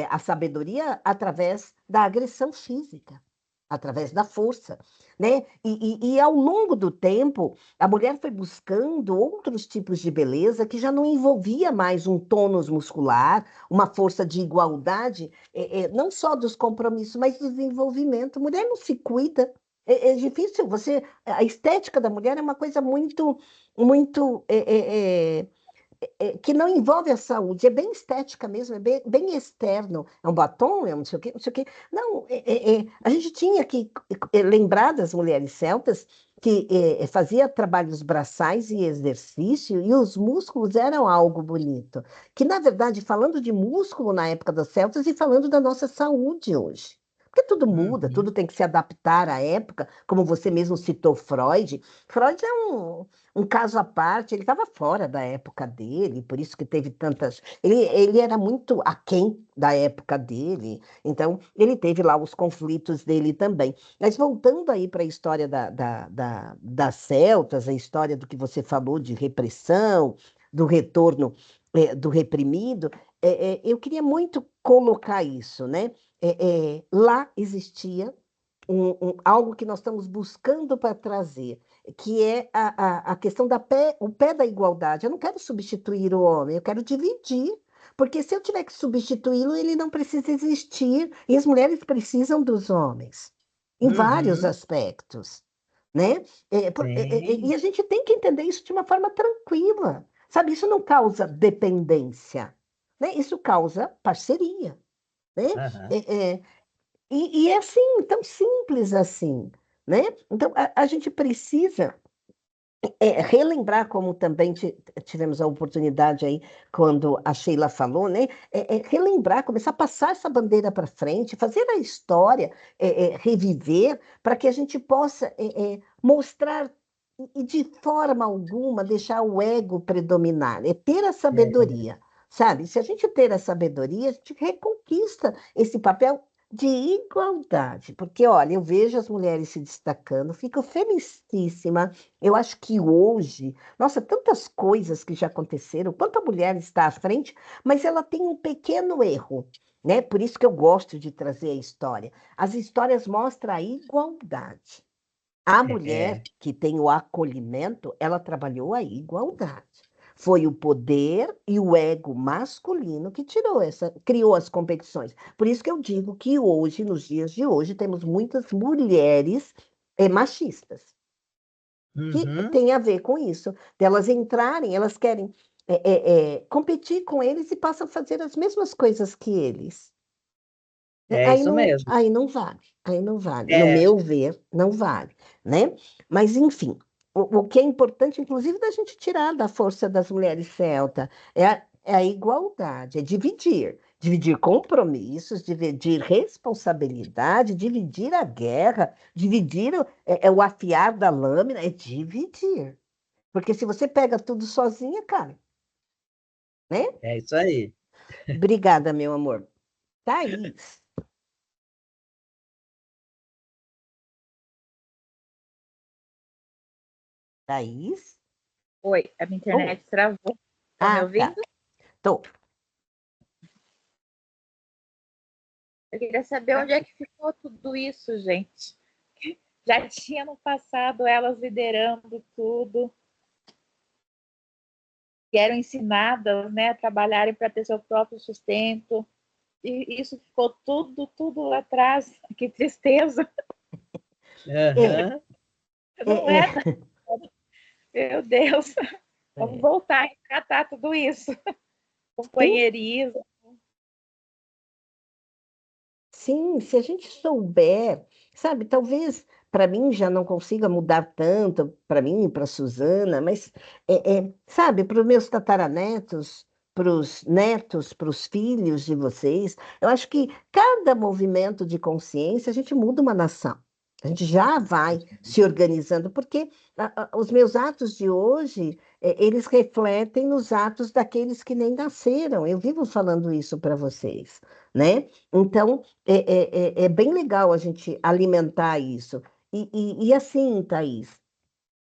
a sabedoria através da agressão física, através da força, né? E ao longo do tempo, a mulher foi buscando outros tipos de beleza que já não envolvia mais um tônus muscular, uma força de igualdade, não só dos compromissos, mas do desenvolvimento. A mulher não se cuida. É difícil você. A estética da mulher é uma coisa muito que não envolve a saúde, é bem estética mesmo, é bem externo. É um batom, é um não sei o quê, não sei o quê. Não, a gente tinha que lembrar das mulheres celtas que fazia trabalhos braçais e exercício, e os músculos eram algo bonito. Que, na verdade, falando de músculo na época das celtas e falando da nossa saúde hoje. Porque tudo muda, Uhum. tudo tem que se adaptar à época, como você mesmo citou Freud. Freud é um caso à parte, ele estava fora da época dele, por isso que teve tantas. Ele era muito aquém da época dele, então ele teve lá os conflitos dele também. Mas voltando aí para a história das celtas, a história do que você falou de repressão, do retorno do reprimido, eu queria muito colocar isso, né? Lá existia algo que nós estamos buscando para trazer, que é a questão o pé da igualdade. Eu não quero substituir o homem, eu quero dividir. Porque se eu tiver que substituí-lo, ele não precisa existir. E as mulheres precisam dos homens, em vários Uhum. aspectos, né? E Sim. a gente tem que entender isso de uma forma tranquila. Sabe, isso não causa dependência, né? Isso causa parceria, né? Aham. É, é, e é assim, tão simples assim, né? Então, a gente precisa relembrar, como também tivemos a oportunidade aí, quando a Sheila falou, né? Relembrar, começar a passar essa bandeira para frente, fazer a história, reviver, para que a gente possa mostrar e de forma alguma deixar o ego predominar, é ter a É, sabedoria, sabe? Se a gente ter a sabedoria, a gente reconquista esse papel de igualdade, porque olha, eu vejo as mulheres se destacando, fico felicíssima. Eu acho que hoje, nossa, tantas coisas que já aconteceram, quanta mulher está à frente, mas ela tem um pequeno erro, né? Por isso que eu gosto de trazer a história. As histórias mostram a igualdade. A mulher é, que tem o acolhimento, ela trabalhou a igualdade. Foi o poder e o ego masculino que criou as competições. Por isso que eu digo que hoje, nos dias de hoje, temos muitas mulheres machistas, que uhum. tem a ver com isso. Delas entrarem, elas querem competir com eles e passam a fazer as mesmas coisas que eles. É isso mesmo. Aí não vale, aí não vale. No É, meu ver, não vale, né? Mas, enfim, o que é importante, inclusive, da gente tirar da força das mulheres celta, é a igualdade, é dividir. Dividir compromissos, dividir responsabilidade, dividir a guerra, dividir o afiar da lâmina, é dividir. Porque se você pega tudo sozinha, cara, né? é isso aí. Obrigada, meu amor. Thaís, Thaís? Oi, a minha Oh, internet travou. Estão me ah, ouvindo? tá. Tô. Eu queria saber onde é que ficou tudo isso, gente. Já tinha no passado elas liderando tudo, que eram ensinadas, né, a trabalharem para ter seu próprio sustento. E isso ficou tudo lá atrás. Que tristeza. É, Aham. Não é, é? é. Meu Deus. Vamos É. voltar e tratar tudo isso. Sim, Companheirismo. sim, se a gente souber, sabe, talvez para mim já não consiga mudar tanto, para mim e para Suzana, mas, sabe, para os meus tataranetos, para os netos, para os filhos de vocês, eu acho que cada movimento de consciência a gente muda uma nação. A gente já vai se organizando, porque os meus atos de hoje, eles refletem nos atos daqueles que nem nasceram. Eu vivo falando isso para vocês, né? Então, é bem legal a gente alimentar isso. E assim, Thaís,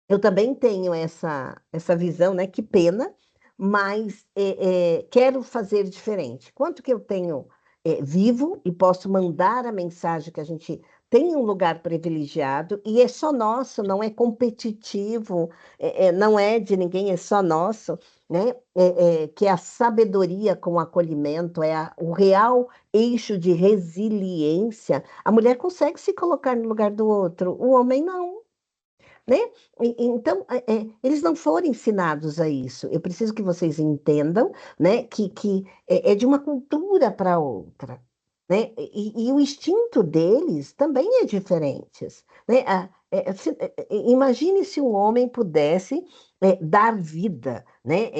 eu também tenho essa visão, né? Que pena, mas quero fazer diferente. Quanto que eu tenho vivo e posso mandar a mensagem que a gente tem um lugar privilegiado e é só nosso, não é competitivo, não é de ninguém, é só nosso, né? Que é a sabedoria com o acolhimento, o real eixo de resiliência. A mulher consegue se colocar no lugar do outro, o homem não, né? Então, eles não foram ensinados a isso. Eu preciso que vocês entendam, né, que é de uma cultura para outra, né? E o instinto deles também é diferente, né? Imagine se um homem pudesse dar vida, né?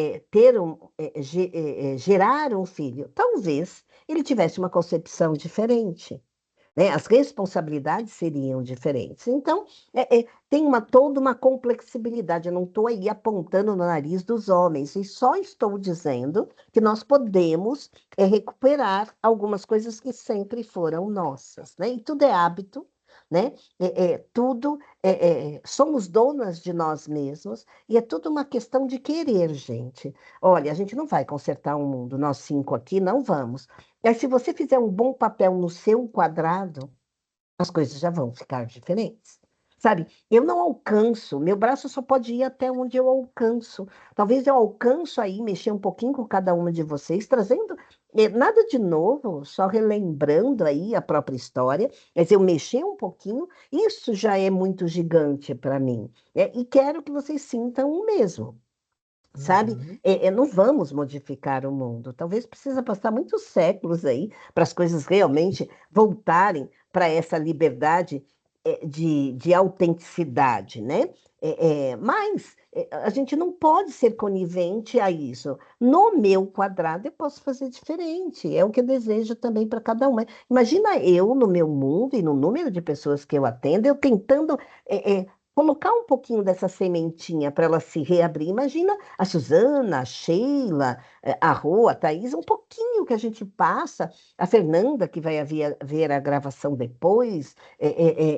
Gerar um filho. Talvez ele tivesse uma concepção diferente. né? As responsabilidades seriam diferentes. Então, tem toda uma complexibilidade. Eu não estou aí apontando no nariz dos homens, e só estou dizendo que nós podemos recuperar algumas coisas que sempre foram nossas, né? E tudo é hábito, né? Tudo somos donas de nós mesmos, e é tudo uma questão de querer, gente. Olha, a gente não vai consertar o mundo, nós 5 aqui não vamos. Mas se você fizer um bom papel no seu quadrado, as coisas já vão ficar diferentes. Sabe? Eu não alcanço, meu braço só pode ir até onde eu alcanço. Talvez eu alcanço aí mexer um pouquinho com cada uma de vocês, trazendo nada de novo, só relembrando aí a própria história, mas eu mexer um pouquinho, isso já é muito gigante para mim. E quero que vocês sintam o mesmo. Sabe? Uhum. Não vamos modificar o mundo. Talvez precisa passar muitos séculos aí para as coisas realmente voltarem para essa liberdade de autenticidade, né? Mas a gente não pode ser conivente a isso. No meu quadrado eu posso fazer diferente. É o que eu desejo também para cada uma. Imagina eu no meu mundo e no número de pessoas que eu atendo, eu tentando colocar um pouquinho dessa sementinha para ela se reabrir. Imagina a Suzana, a Sheila, a Rô, a Thaís, um pouquinho que a gente passa, a Fernanda, que vai ver a gravação depois,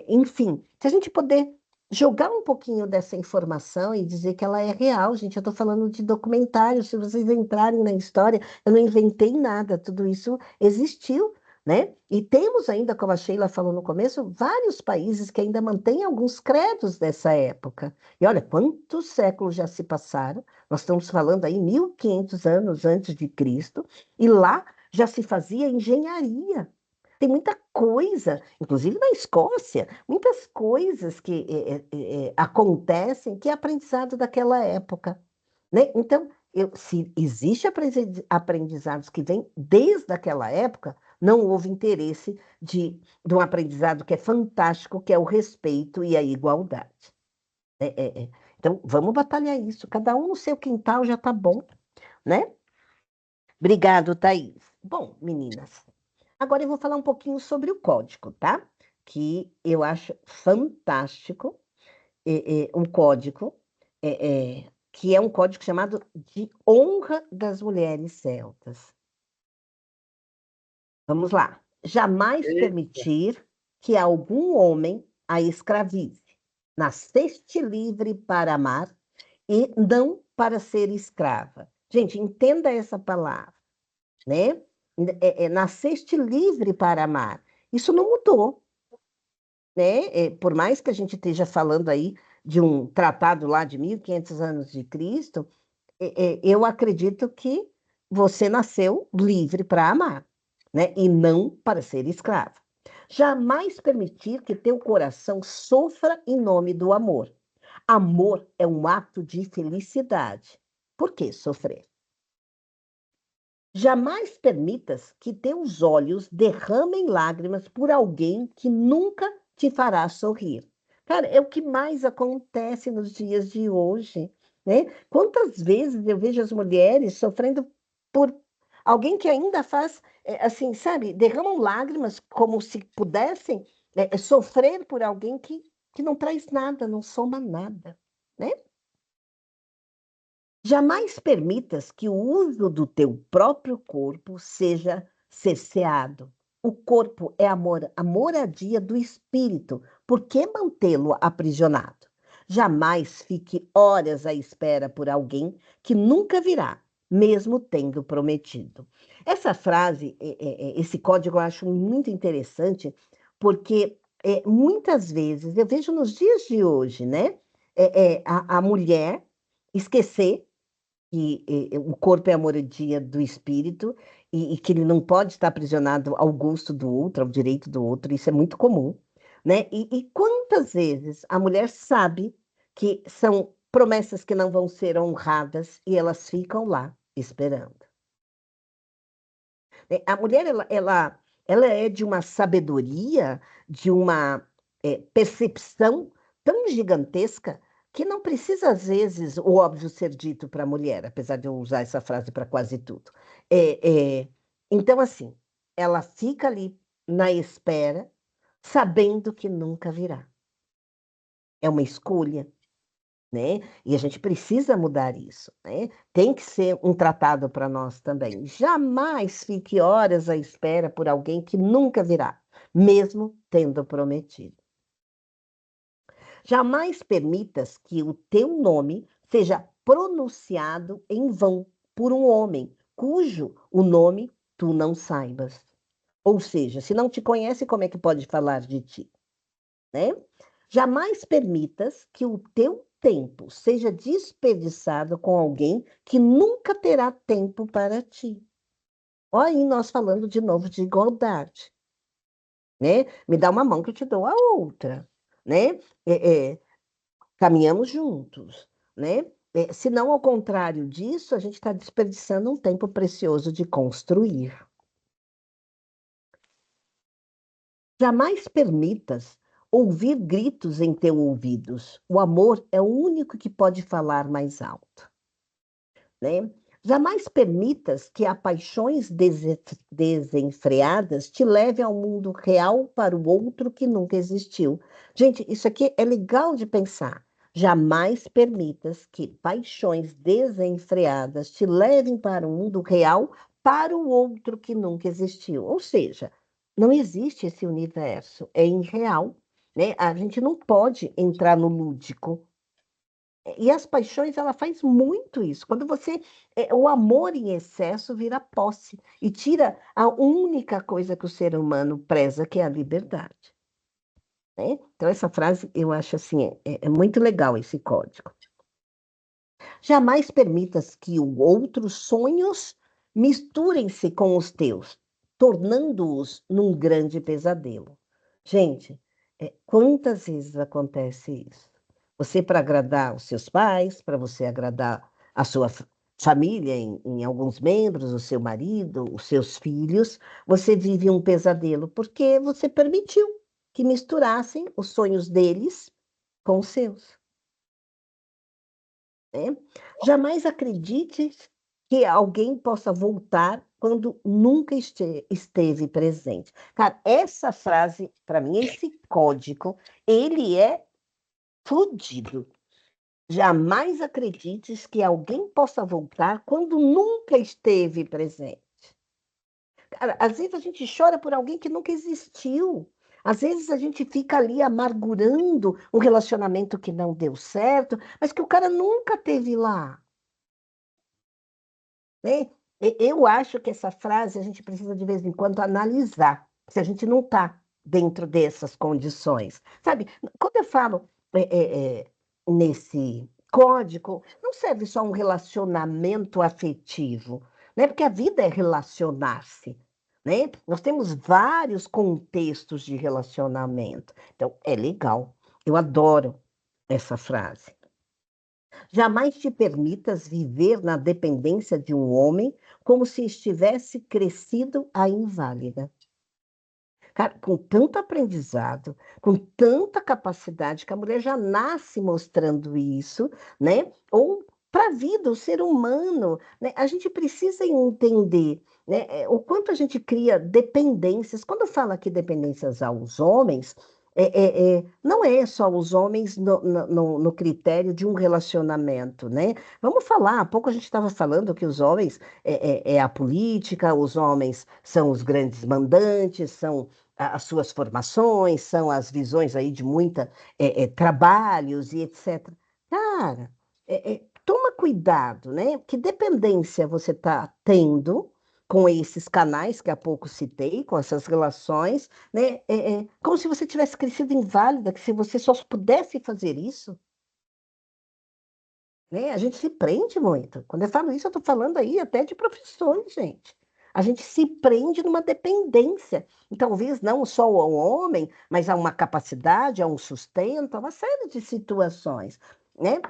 enfim, se a gente puder jogar um pouquinho dessa informação e dizer que ela é real, gente, eu estou falando de documentário, se vocês entrarem na história, eu não inventei nada, tudo isso existiu. Né? E temos ainda, como a Sheila falou no começo, vários países que ainda mantêm alguns credos dessa época. E olha, quantos séculos já se passaram, nós estamos falando aí 1500 anos antes de Cristo, e lá já se fazia engenharia. Tem muita coisa, inclusive na Escócia, muitas coisas que acontecem que é aprendizado daquela época. Né? Então, se existe aprendizados que vêm desde aquela época, não houve interesse de um aprendizado que é fantástico, que é o respeito e a igualdade. Então, vamos batalhar isso. Cada um no seu quintal já está bom, né? Obrigado, Thaís. Bom, meninas, agora eu vou falar um pouquinho sobre o código, tá? Que eu acho fantástico, um código, que é um código chamado de honra das mulheres celtas. Vamos lá. Jamais permitir que algum homem a escravize. Nasceste livre para amar e não para ser escrava. Gente, entenda essa palavra, né? Nasceste livre para amar. Isso não mudou, né? Por mais que a gente esteja falando aí de um tratado lá de 1500 anos de Cristo, eu acredito que você nasceu livre para amar, né? E não para ser escravo. Jamais permitir que teu coração sofra em nome do amor. Amor é um ato de felicidade. Por que sofrer? Jamais permitas que teus olhos derramem lágrimas por alguém que nunca te fará sorrir. Cara, é o que mais acontece nos dias de hoje, né? Quantas vezes eu vejo as mulheres sofrendo por alguém que ainda faz, assim, sabe, derramam lágrimas como se pudessem sofrer por alguém que não traz nada, não soma nada, né? Jamais permitas que o uso do teu próprio corpo seja cerceado. O corpo é a moradia do espírito. Por que mantê-lo aprisionado? Jamais fique horas à espera por alguém que nunca virá, mesmo tendo prometido. Essa frase, esse código eu acho muito interessante, porque muitas vezes, eu vejo nos dias de hoje, né, a mulher esquecer que o corpo é a moradia do espírito e que ele não pode estar aprisionado ao gosto do outro, ao direito do outro, isso é muito comum, né? E quantas vezes a mulher sabe que são promessas que não vão ser honradas e elas ficam lá esperando? A mulher, ela é de uma sabedoria, de uma percepção tão gigantesca que não precisa, às vezes, o óbvio ser dito para a mulher, apesar de eu usar essa frase para quase tudo. Então, assim, ela fica ali na espera, sabendo que nunca virá. É uma escolha, né? E a gente precisa mudar isso, né? Tem que ser um tratado para nós também. Jamais fique horas à espera por alguém que nunca virá, mesmo tendo prometido. Jamais permitas que o teu nome seja pronunciado em vão por um homem cujo o nome tu não saibas. Ou seja, se não te conhece, como é que pode falar de ti, né? Jamais permitas que o teu tempo seja desperdiçado com alguém que nunca terá tempo para ti. Olha aí nós falando de novo de igualdade, né? Me dá uma mão que eu te dou a outra, né? Caminhamos juntos, né? Se não ao contrário disso, a gente está desperdiçando um tempo precioso de construir. Jamais permitas ouvir gritos em teus ouvidos. O amor é o único que pode falar mais alto, né? Jamais permitas que as paixões desenfreadas te levem ao mundo real para o outro que nunca existiu. Gente, isso aqui é legal de pensar. Jamais permitas que paixões desenfreadas te levem para o mundo real para o outro que nunca existiu. Ou seja, não existe esse universo, é irreal, né? A gente não pode entrar no lúdico. E as paixões, ela faz muito isso. Quando você, o amor em excesso vira posse e tira a única coisa que o ser humano preza, que é a liberdade, né? Então, essa frase, eu acho assim, é muito legal esse código. Jamais permitas que outros sonhos misturem-se com os teus, tornando-os num grande pesadelo. Gente, quantas vezes acontece isso? Você, para agradar os seus pais, para você agradar a sua família, em alguns membros, o seu marido, os seus filhos, você vive um pesadelo, porque você permitiu que misturassem os sonhos deles com os seus, né? Jamais acredite que alguém possa voltar quando nunca esteve presente. Cara, essa frase, para mim, esse código, ele é fodido. Jamais acredites que alguém possa voltar quando nunca esteve presente. Cara, às vezes a gente chora por alguém que nunca existiu. Às vezes a gente fica ali amargurando um relacionamento que não deu certo, mas que o cara nunca teve lá, né? Eu acho que essa frase a gente precisa de vez em quando analisar, se a gente não está dentro dessas condições. Sabe, quando eu falo nesse código, não serve só um relacionamento afetivo, né? Porque a vida é relacionar-se, né? Nós temos vários contextos de relacionamento. Então, é legal. Eu adoro essa frase. Jamais te permitas viver na dependência de um homem como se estivesse crescido a inválida. Cara, com tanto aprendizado, com tanta capacidade, que a mulher já nasce mostrando isso, né? Ou para a vida, o ser humano, né? A gente precisa entender, né? O quanto a gente cria dependências. Quando fala aqui dependências aos homens, não é só os homens no critério de um relacionamento, né? Vamos falar, há pouco a gente estava falando que os homens é a política, os homens são os grandes mandantes, são as suas formações, são as visões aí de muita trabalhos e etc. Cara, toma cuidado, né? Que dependência você está tendo com esses canais que há pouco citei, com essas relações, né? Como se você tivesse crescido inválida, que se você só pudesse fazer isso, né? A gente se prende muito. Quando eu falo isso, eu estou falando aí até de profissões, gente. A gente se prende numa dependência. E talvez não só ao homem, mas a uma capacidade, a um sustento, a uma série de situações, né?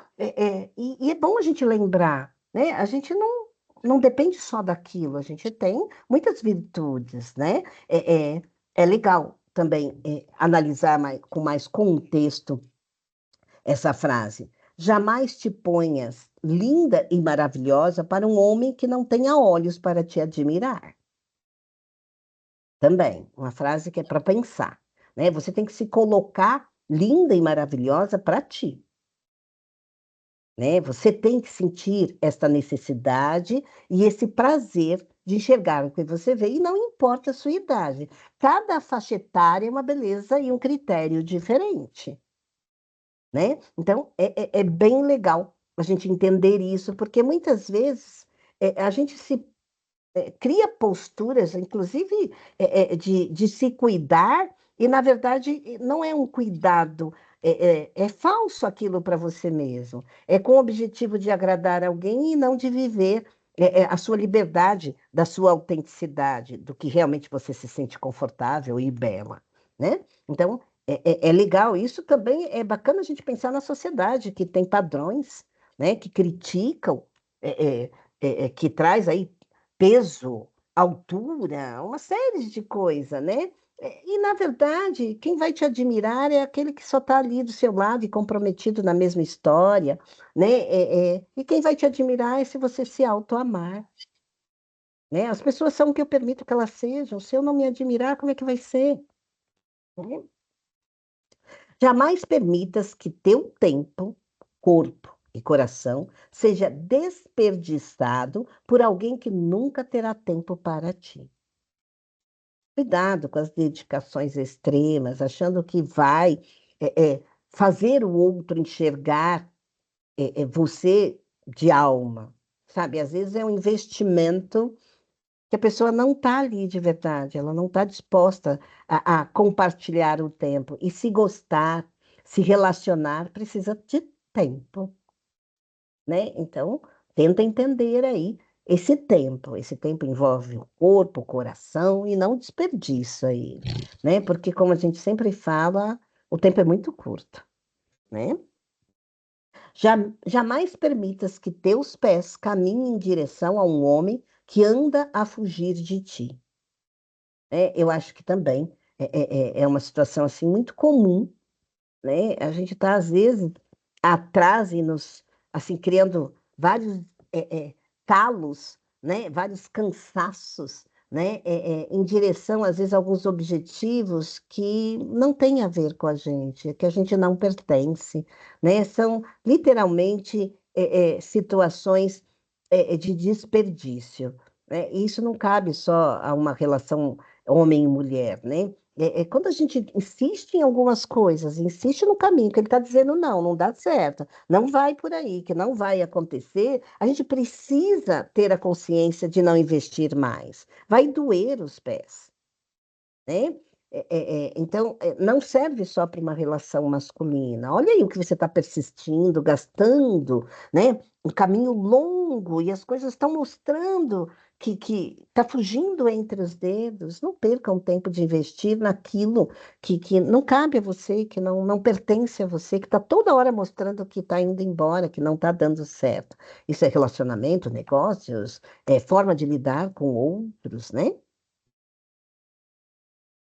E é bom a gente lembrar, né? A gente não depende só daquilo, a gente tem muitas virtudes, né? É legal também analisar com mais contexto essa frase. Jamais te ponhas linda e maravilhosa para um homem que não tenha olhos para te admirar. Também, uma frase que é para pensar. né? Você tem que se colocar linda e maravilhosa para ti, né? Você tem que sentir esta necessidade e esse prazer de enxergar o que você vê, e não importa a sua idade. Cada faixa etária é uma beleza e um critério diferente, né? Então, é bem legal a gente entender isso, porque muitas vezes a gente se cria posturas, inclusive, de se cuidar, e, na verdade, não é um cuidado, é falso aquilo para você mesmo. É com o objetivo de agradar alguém e não de viver a sua liberdade, da sua autenticidade, do que realmente você se sente confortável e bela, né? Então, é legal. Isso também é bacana a gente pensar na sociedade, que tem padrões, né, que criticam, que traz aí peso, altura, uma série de coisas, né? E, na verdade, quem vai te admirar é aquele que só está ali do seu lado e comprometido na mesma história, né? E quem vai te admirar é se você se autoamar, né? As pessoas são o que eu permito que elas sejam. Se eu não me admirar, como é que vai ser? Né? Jamais permitas que teu tempo, corpo e coração seja desperdiçado por alguém que nunca terá tempo para ti. Cuidado com as dedicações extremas, achando que vai fazer o outro enxergar você de alma, sabe? Às vezes é um investimento que a pessoa não está ali de verdade, ela não está disposta a compartilhar o tempo. E se gostar, se relacionar, precisa de tempo, né? Então, tenta entender aí esse tempo. Esse tempo envolve o corpo, o coração, e não desperdiça ele, né? Porque, como a gente sempre fala, o tempo é muito curto, né? Jamais permitas que teus pés caminhem em direção a um homem que anda a fugir de ti. Eu acho que também é uma situação assim muito comum, né? A gente está, às vezes, atrás e nos, assim, criando vários calos, né? Vários cansaços, né? Em direção, às vezes, a alguns objetivos que não têm a ver com a gente, que a gente não pertence, né? São, literalmente, situações de desperdício, né? E isso não cabe só a uma relação homem e mulher, né? Quando a gente insiste em algumas coisas, insiste no caminho, que ele está dizendo não, não dá certo, não vai por aí, que não vai acontecer, a gente precisa ter a consciência de não investir mais. Vai doer os pés, né? Então, não serve só para uma relação masculina. Olha aí o que você está persistindo, gastando, né? Um caminho longo e as coisas estão mostrando que está fugindo entre os dedos. Não percam tempo de investir naquilo que não cabe a você, que não pertence a você, que está toda hora mostrando que está indo embora, que não está dando certo. Isso é relacionamento, negócios, forma de lidar com outros, né?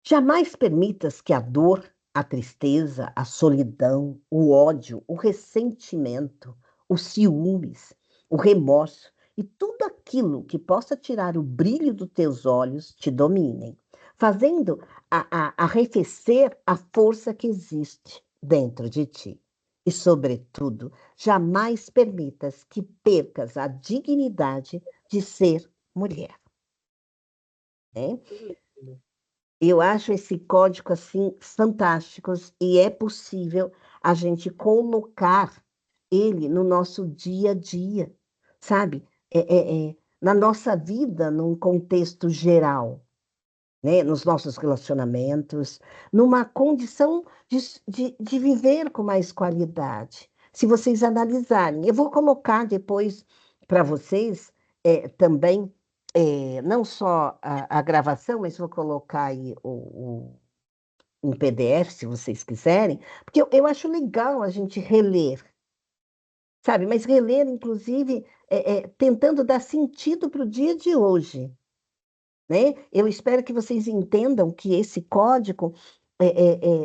Jamais permitas que a dor, a tristeza, a solidão, o ódio, o ressentimento, os ciúmes, o remorso e tudo aquilo que possa tirar o brilho dos teus olhos te dominem, fazendo arrefecer a força que existe dentro de ti. E, sobretudo, jamais permitas que percas a dignidade de ser mulher. Né? Eu acho esse código assim fantástico e é possível a gente colocar ele no nosso dia a dia, sabe? Na nossa vida, num contexto geral, né? Nos nossos relacionamentos, numa condição de viver com mais qualidade. Se vocês analisarem, eu vou colocar depois para vocês também, não só a gravação, mas vou colocar aí um PDF, se vocês quiserem, porque eu acho legal a gente reler, sabe? Mas reler, inclusive, tentando dar sentido para o dia de hoje, né? Eu espero que vocês entendam que esse código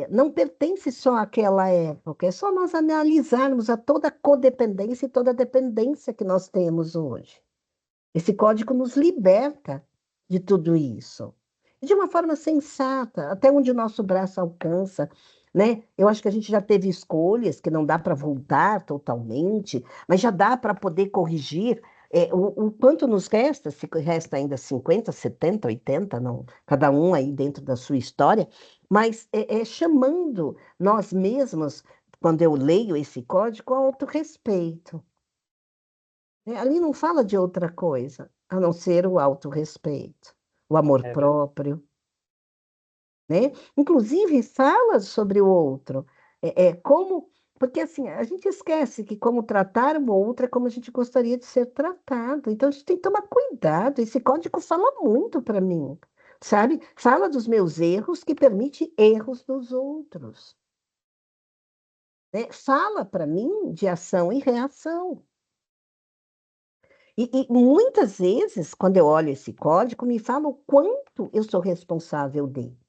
não pertence só àquela época, é só nós analisarmos a toda a codependência e toda a dependência que nós temos hoje. Esse código nos liberta de tudo isso. de uma forma sensata, até onde o nosso braço alcança, né? Eu acho que a gente já teve escolhas que não dá para voltar totalmente, mas já dá para poder corrigir. O quanto nos resta, se resta ainda 50, 70, 80, não, cada um aí dentro da sua história, mas chamando nós mesmos, quando eu leio esse código, ao autorrespeito. Ali não fala de outra coisa, a não ser o autorrespeito, o amor É verdade. próprio, né? Inclusive, fala sobre o outro. Como. Porque assim, a gente esquece que como tratar o outro é como a gente gostaria de ser tratado. Então, a gente tem que tomar cuidado. Esse código fala muito para mim, sabe? Fala dos meus erros que permite erros dos outros, né? Fala para mim de ação e reação. E muitas vezes, quando eu olho esse código, me fala o quanto eu sou responsável dele.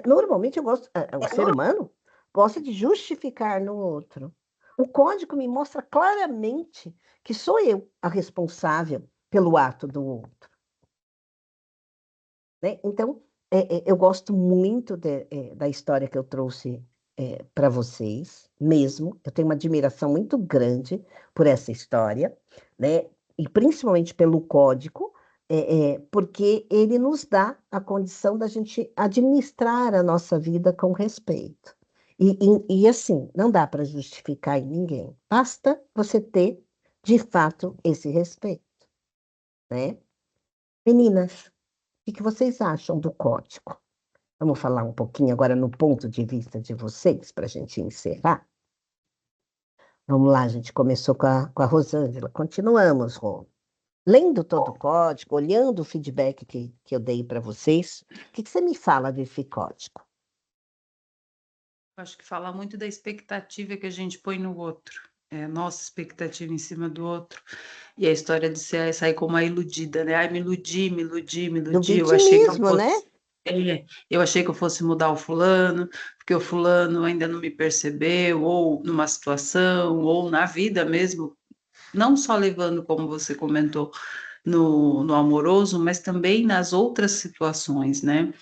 Normalmente eu gosto, o ser humano gosta de justificar no outro. O código me mostra claramente que sou eu a responsável pelo ato do outro, né? Então, eu gosto muito da história que eu trouxe para vocês, mesmo. Eu tenho uma admiração muito grande por essa história, né? E principalmente pelo código, porque ele nos dá a condição da gente administrar a nossa vida com respeito. E assim, não dá para justificar em ninguém. Basta você ter, de fato, esse respeito, né? Meninas, o que vocês acham do código? Vamos falar um pouquinho agora no ponto de vista de vocês, para a gente encerrar? Vamos lá, a gente começou com a Rosângela. Continuamos, Rô. Lendo todo o código, olhando o feedback que eu dei para vocês, o que você me fala desse código? Acho que fala muito da expectativa que a gente põe no outro. É a nossa expectativa em cima do outro. E a história de sair como uma iludida, né? Ai, me iludi, me iludi, me Do iludi. vitimismo, né? Eu achei que eu fosse mudar o fulano, porque o fulano ainda não me percebeu, ou numa situação, ou na vida mesmo, não só levando, como você comentou, no amoroso, mas também nas outras situações, né?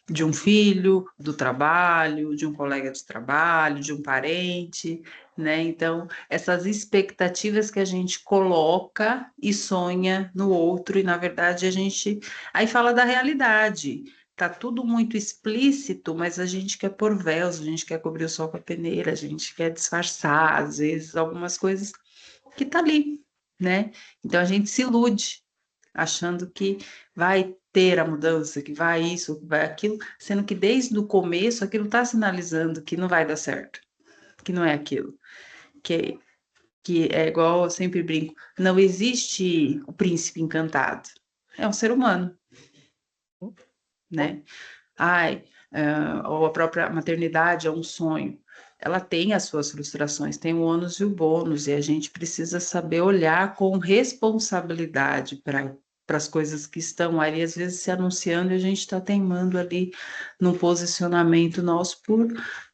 De um filho, do trabalho, de um colega de trabalho, de um parente, né? Então, essas expectativas que a gente coloca e sonha no outro, e na verdade a gente. Aí fala da realidade. Tá tudo muito explícito, mas a gente quer pôr véus, a gente quer cobrir o sol com a peneira, a gente quer disfarçar, às vezes, algumas coisas que tá ali, né? Então a gente se ilude achando que vai ter a mudança, que vai isso, que vai aquilo, sendo que desde o começo aquilo está sinalizando que não vai dar certo, que não é aquilo, que, que é igual eu sempre brinco, não existe o príncipe encantado, é um ser humano, né? Ai, ou a própria maternidade é um sonho. Ela tem as suas frustrações, tem o ônus e o bônus, e a gente precisa saber olhar com responsabilidade para as coisas que estão ali, às vezes se anunciando, e a gente está teimando ali num posicionamento nosso por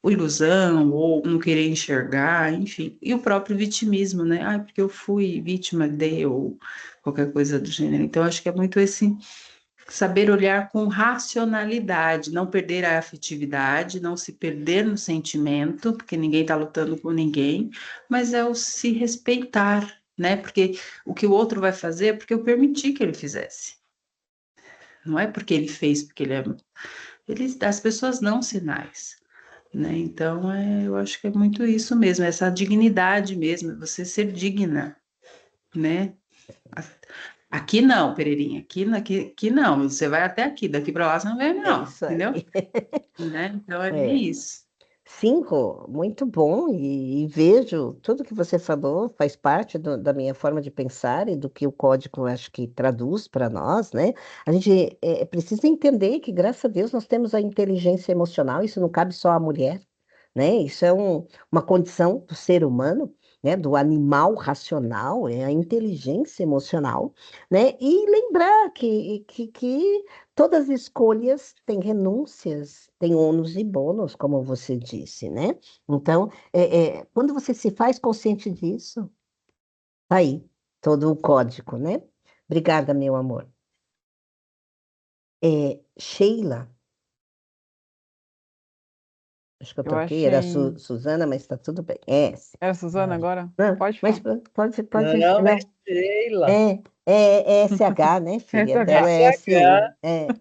ilusão, ou não querer enxergar, enfim. E o próprio vitimismo, né? Ai, porque eu fui vítima de, ou qualquer coisa do gênero. Então, acho que é muito esse saber olhar com racionalidade, não perder a afetividade, não se perder no sentimento, porque ninguém está lutando com ninguém, mas é o se respeitar, né? Porque o que o outro vai fazer é porque eu permiti que ele fizesse. Não é porque ele fez, porque ele é. As pessoas dão sinais, né? Então, eu acho que é muito isso mesmo, essa dignidade mesmo, você ser digna, né? Aqui não, Pereirinha, aqui não, você vai até aqui, daqui para lá você não vem É não, isso aí. entendeu? Né? Então é É. bem isso. Sim, Rô, muito bom, e vejo tudo que você falou faz parte da minha forma de pensar e do que o código acho que traduz para nós, né? A gente precisa entender que, graças a Deus, nós temos a inteligência emocional, isso não cabe só à mulher, né? Isso é uma condição do ser humano, né? Do animal racional, é a inteligência emocional, né? E lembrar que todas as escolhas têm renúncias, têm ônus e bônus, como você disse, né? Então, quando você se faz consciente disso, tá aí todo o código, né? Obrigada, meu amor. Sheila, acho que eu Eu troquei, era achei. Suzana, mas está tudo bem. É, sim. Era Suzana agora? Não, Pode mas falar. pode, Não, é não, Sheila. é SH, né, filha? Dela SH. é SH. SU.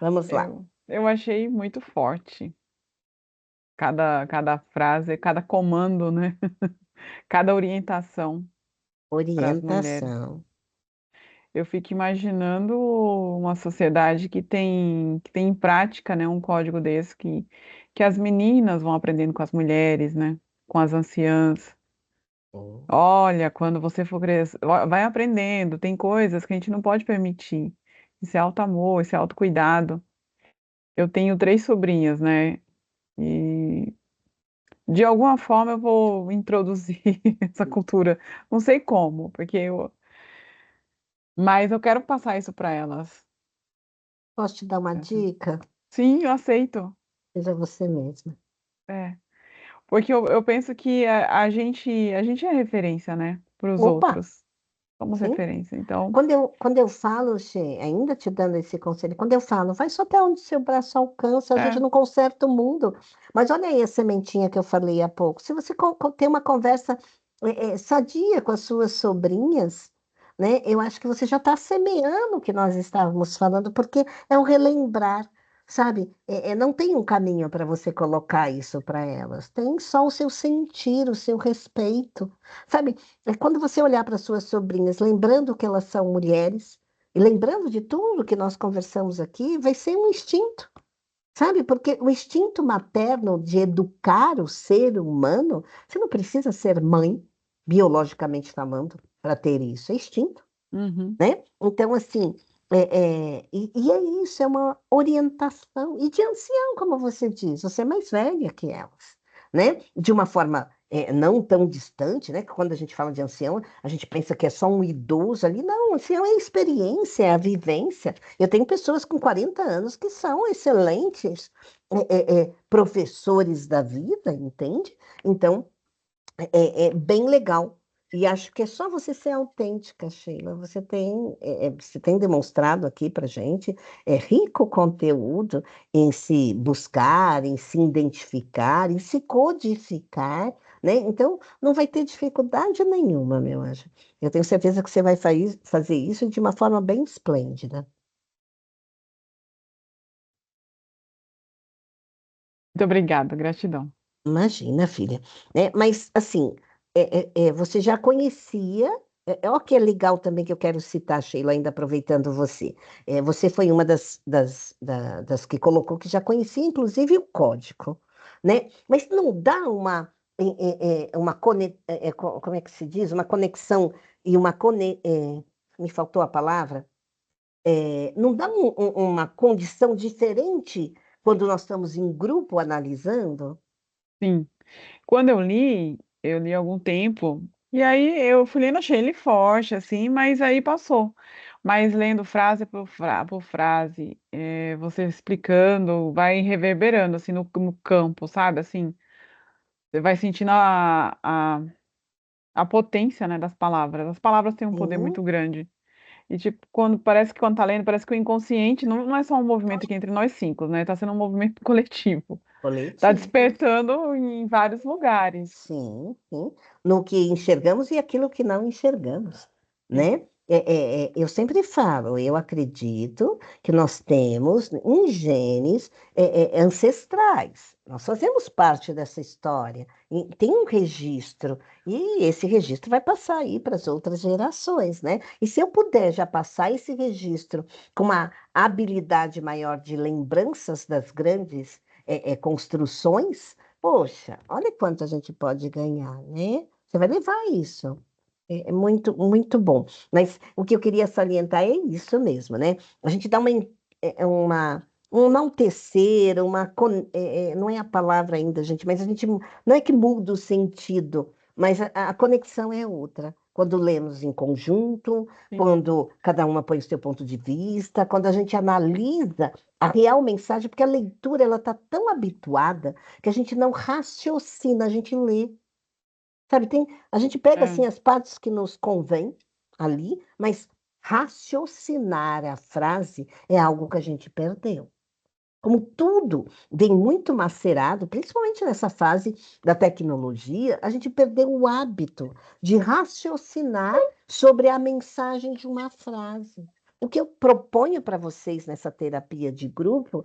Vamos lá. Eu achei muito forte cada frase, cada comando, né? Cada orientação para as mulheres. Orientação. Eu fico imaginando uma sociedade que tem em prática, né, um código desse que as meninas vão aprendendo com as mulheres, né, com as anciãs. Hum. Olha, quando você for crescer, vai aprendendo, tem coisas que a gente não pode permitir. Isso é auto-amor, isso é autocuidado. Eu tenho 3 sobrinhas, né, e de alguma forma eu vou introduzir essa cultura. Não sei como, mas eu quero passar isso para elas. Posso te dar uma dica? Sim, eu aceito. Seja você mesma. É. Porque eu penso que a gente é referência, né, para os Opa, outros. Somos sim. referência. Então, Quando eu falo, Xê, ainda te dando esse conselho, quando eu falo, vai só até onde seu braço alcança, a gente é. não conserta o mundo. Mas olha aí a sementinha que eu falei há pouco. Se você tem uma conversa sadia com as suas sobrinhas, né, eu acho que você já está semeando o que nós estávamos falando, porque é um relembrar, sabe? Não tem um caminho para você colocar isso para elas, tem só o seu sentir, o seu respeito, sabe? Quando você olhar para suas sobrinhas, lembrando que elas são mulheres, e lembrando de tudo que nós conversamos aqui, vai ser um instinto, sabe? Porque o instinto materno de educar o ser humano, você não precisa ser mãe, biologicamente falando, para ter isso, é instinto, Uhum. né? Então, assim, e é isso, é uma orientação, e de ancião, como você diz, você é mais velha que elas, né? De uma forma não tão distante, né? Que quando a gente fala de ancião, a gente pensa que é só um idoso ali, não, ancião é a experiência, é a vivência. Eu tenho pessoas com 40 anos que são excelentes professores da vida, entende? Então, é bem legal. E acho que é só você ser autêntica, Sheila. Você tem demonstrado aqui para gente rico conteúdo em se buscar, em se identificar, em se codificar, né? Então, não vai ter dificuldade nenhuma, meu anjo. Eu tenho certeza que você vai fazer isso de uma forma bem esplêndida. Muito obrigada, gratidão. Imagina, filha. Mas, assim, você já conhecia. Ó, que é legal também que eu quero citar, Sheila, ainda aproveitando você. Você foi uma das que colocou que já conhecia, inclusive, o código, né? Mas não dá como é que se diz? Uma conexão e me faltou a palavra. Não dá uma condição diferente quando nós estamos em grupo analisando? Sim. Quando eu li há algum tempo, e aí eu fui lendo, achei ele forte, assim, mas aí passou. Mas lendo frase por frase, você explicando, vai reverberando, assim, no campo, sabe? Assim, você vai sentindo a potência, né, das palavras. As palavras têm um poder Sim, muito grande. E, tipo, quando tá lendo, parece que o inconsciente não é só um movimento aqui entre nós 5, né? Tá sendo um movimento coletivo. Tá coletivo. despertando em vários lugares. Sim, sim. No que enxergamos e aquilo que não enxergamos, Sim. né? Eu sempre falo, eu acredito que nós temos genes ancestrais. Nós fazemos parte dessa história. E tem um registro, e esse registro vai passar aí para as outras gerações, né? E se eu puder já passar esse registro com uma habilidade maior de lembranças das grandes construções. Poxa, olha quanto a gente pode ganhar, né? Você vai levar isso. É muito, muito bom. Mas o que eu queria salientar é isso mesmo, né? A gente dá um enaltecer, não é a palavra ainda, gente, mas a gente não é que muda o sentido, mas a conexão é outra. Quando lemos em conjunto, Sim. quando cada uma põe o seu ponto de vista, quando a gente analisa a real mensagem, porque a leitura ela está tão habituada que a gente não raciocina, a gente lê. Sabe, a gente pega É, assim as partes que nos convém ali, mas raciocinar a frase é algo que a gente perdeu. Como tudo vem muito macerado, principalmente nessa fase da tecnologia, a gente perdeu o hábito de raciocinar sobre a mensagem de uma frase. O que eu proponho para vocês nessa terapia de grupo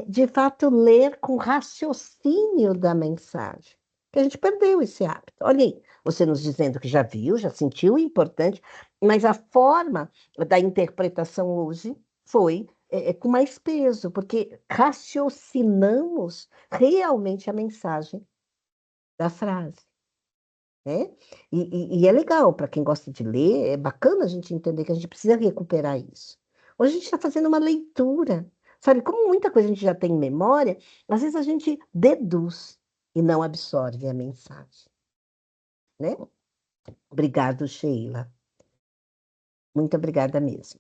de fato, ler com raciocínio da mensagem. Que a gente perdeu esse hábito. Olha aí, você nos dizendo que já viu, já sentiu, importante, mas a forma da interpretação hoje foi com mais peso, porque raciocinamos realmente a mensagem da frase. Né? E é legal, para quem gosta de ler, é bacana a gente entender que a gente precisa recuperar isso. Hoje a gente está fazendo uma leitura. Sabe, como muita coisa a gente já tem em memória, às vezes a gente deduz e não absorve a mensagem. Né? Obrigado, Sheila. Muito obrigada mesmo.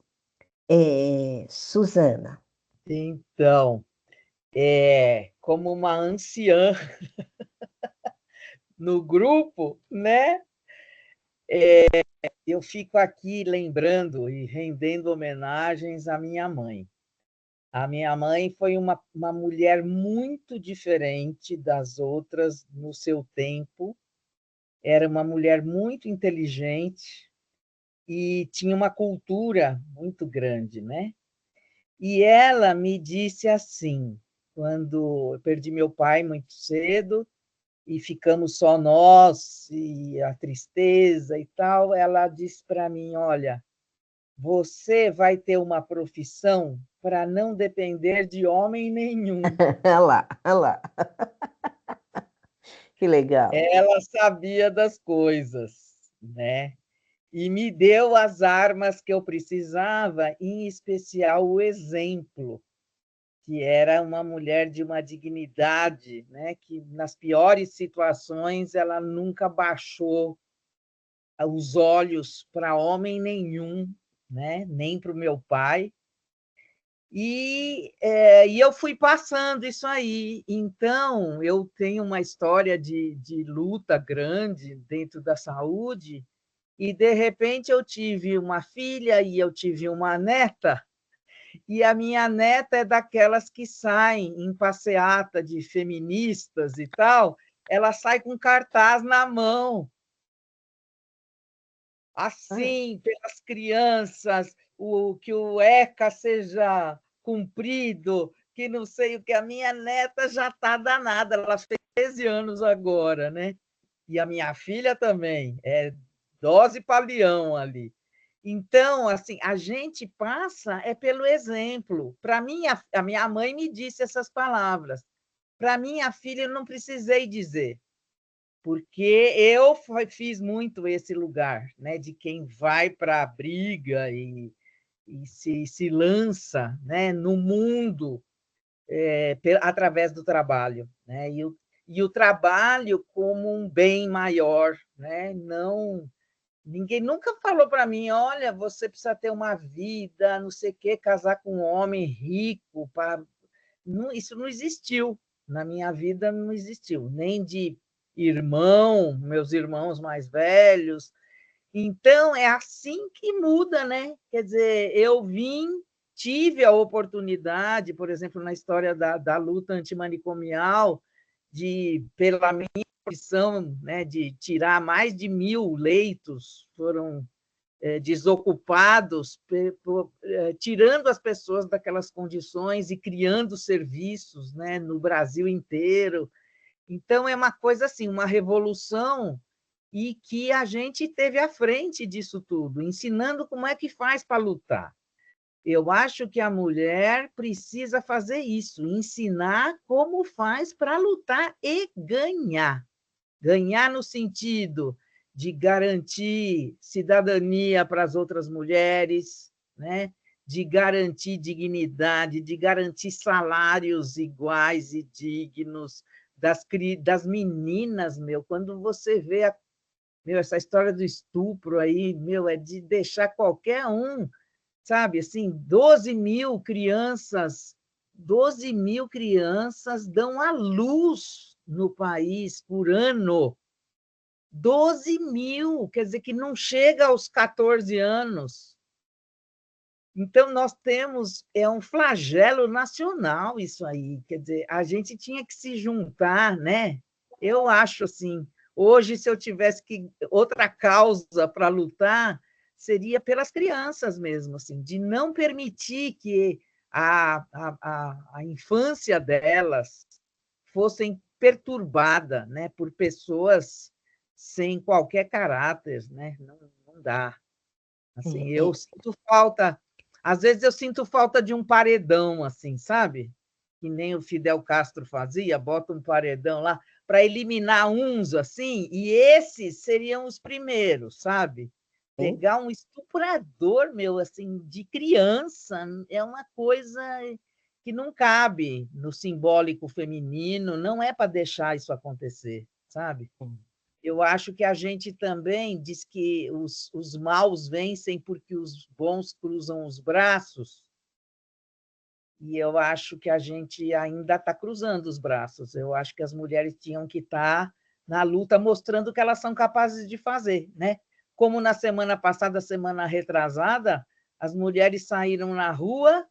Suzana. Então, como uma anciã no grupo, né? Eu fico aqui lembrando e rendendo homenagens à minha mãe. A minha mãe foi uma mulher muito diferente das outras no seu tempo. Era uma mulher muito inteligente e tinha uma cultura muito grande, né? E ela me disse assim, quando eu perdi meu pai muito cedo e ficamos só nós e a tristeza e tal, ela disse para mim, olha, você vai ter uma profissão para não depender de homem nenhum. Olha lá, olha lá. Que legal. Ela sabia das coisas, né? E me deu as armas que eu precisava, em especial o exemplo, que era uma mulher de uma dignidade, né? Que nas piores situações ela nunca baixou os olhos para homem nenhum, né? Nem para o meu pai. E eu fui passando isso aí. Então, eu tenho uma história de luta grande dentro da saúde, e, de repente, eu tive uma filha e eu tive uma neta, e a minha neta é daquelas que saem em passeata de feministas e tal, ela sai com cartaz na mão, assim, pelas crianças, que o ECA seja cumprido, que não sei o que. A minha neta já está danada, ela fez 13 anos agora, né? E a minha filha também, dose para leão ali. Então, assim, a gente passa pelo exemplo. Para mim, a minha mãe me disse essas palavras. Para minha filha, eu não precisei dizer, porque eu fiz muito esse lugar, né, de quem vai para a briga e se lança, né, no mundo através do trabalho, né, e o trabalho como um bem maior, né, não. Ninguém nunca falou para mim, olha, você precisa ter uma vida, não sei o quê, casar com um homem rico. Não, isso não existiu. Na minha vida não existiu, nem de irmão, meus irmãos mais velhos. Então, é assim que muda, né? Quer dizer, eu tive a oportunidade, por exemplo, na história da luta antimanicomial, pela minha opção, né, de tirar mais de 1.000 leitos, foram desocupados, tirando as pessoas daquelas condições e criando serviços, né, no Brasil inteiro. Então, é uma coisa assim, uma revolução, e que a gente teve à frente disso tudo, ensinando como é que faz para lutar. Eu acho que a mulher precisa fazer isso, ensinar como faz para lutar e ganhar. Ganhar no sentido de garantir cidadania para as outras mulheres, né? De garantir dignidade, de garantir salários iguais e dignos das meninas, quando você vê essa história do estupro aí, é de deixar qualquer um, sabe, assim, 12 mil crianças dão à luz no país por ano. 12 mil, quer dizer que não chega aos 14 anos. Então, nós temos, é um flagelo nacional isso aí, quer dizer, a gente tinha que se juntar, né? Eu acho assim, hoje, se eu tivesse que outra causa para lutar, seria pelas crianças mesmo, assim, de não permitir que a infância delas fossem perturbada, né, por pessoas sem qualquer caráter, né? Não dá. Assim, É, eu sinto falta, às vezes eu sinto falta de um paredão, assim, sabe? Que nem o Fidel Castro fazia, bota um paredão lá para eliminar uns assim, e esses seriam os primeiros, sabe? sim. Pegar um estuprador, meu, assim, de criança, é uma coisa que não cabe no simbólico feminino, não é para deixar isso acontecer, sabe? Eu acho que a gente também diz que os maus vencem porque os bons cruzam os braços, e eu acho que a gente ainda está cruzando os braços. Eu acho que as mulheres tinham que estar na luta mostrando o que elas são capazes de fazer, né? Como na semana passada, semana retrasada, as mulheres saíram na rua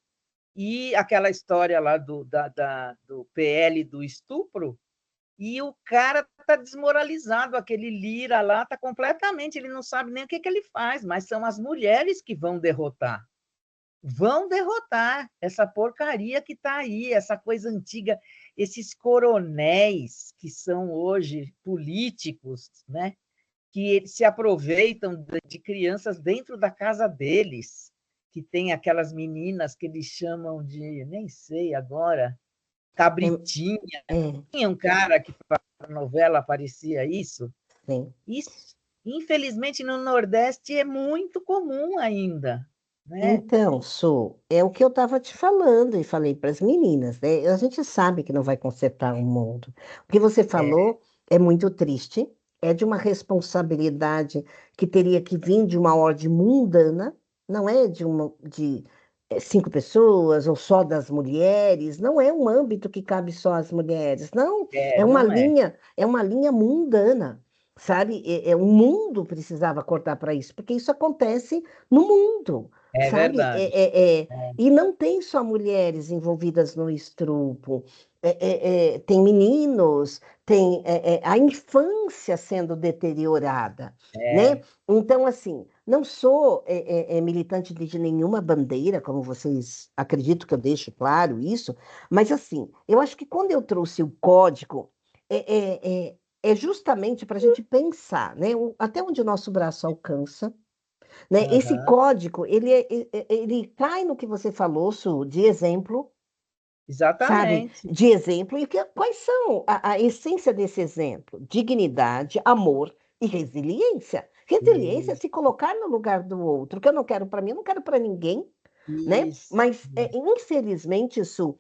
e aquela história lá do PL do estupro, e o cara está desmoralizado, aquele Lira lá está completamente, ele não sabe nem o que ele faz, mas são as mulheres que vão derrotar essa porcaria que está aí, essa coisa antiga, esses coronéis que são hoje políticos, né? Que se aproveitam de crianças dentro da casa deles, que tem aquelas meninas que eles chamam de, nem sei agora, É, cabritinha. é, Tinha um cara que na novela aparecia isso. sim. Isso, infelizmente, no Nordeste é muito comum ainda, né? Então, Su, é o que eu estava te falando e falei para as meninas, né? A gente sabe que não vai consertar o mundo. O que você É, falou é muito triste, é de uma responsabilidade que teria que vir de uma ordem mundana, não é de 5 pessoas ou só das mulheres, não é um âmbito que cabe só às mulheres, não, não é. é uma linha mundana, sabe? O mundo precisava cortar para isso, porque isso acontece no mundo. É Sabe? verdade. E não tem só mulheres envolvidas no estupro, tem meninos, tem a infância sendo deteriorada, né? É, Então, assim, não sou militante de nenhuma bandeira, como vocês acredito que eu deixo claro isso, mas, assim, eu acho que quando eu trouxe o código, é justamente para a gente pensar, né? Até onde o nosso braço alcança, né? Esse aham, código, ele cai no que você falou, Su, de exemplo, sabe? exatamente. De exemplo. E quais são a essência desse exemplo? Dignidade, amor e resiliência. Resiliência é Isso, se colocar no lugar do outro. O que eu não quero para mim, eu não quero para ninguém, né? isso, Mas, isso. infelizmente, isso,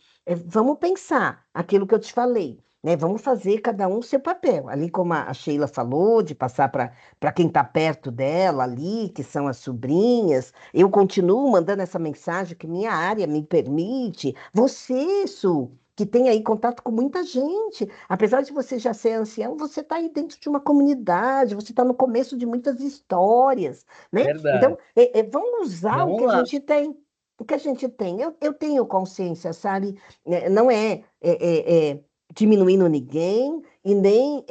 vamos pensar aquilo que eu te falei, né? Vamos fazer cada um o seu papel. Ali, como a Sheila falou, de passar para quem está perto dela ali, que são as sobrinhas. Eu continuo mandando essa mensagem que minha área me permite. Você, Su, que tem aí contato com muita gente. Apesar de você já ser ancião, você está aí dentro de uma comunidade, você está no começo de muitas histórias, né? Verdade. Então, vamos usar o que Vamos a lá. gente tem. O que a gente tem, eu tenho consciência, sabe? Não diminuindo ninguém e nem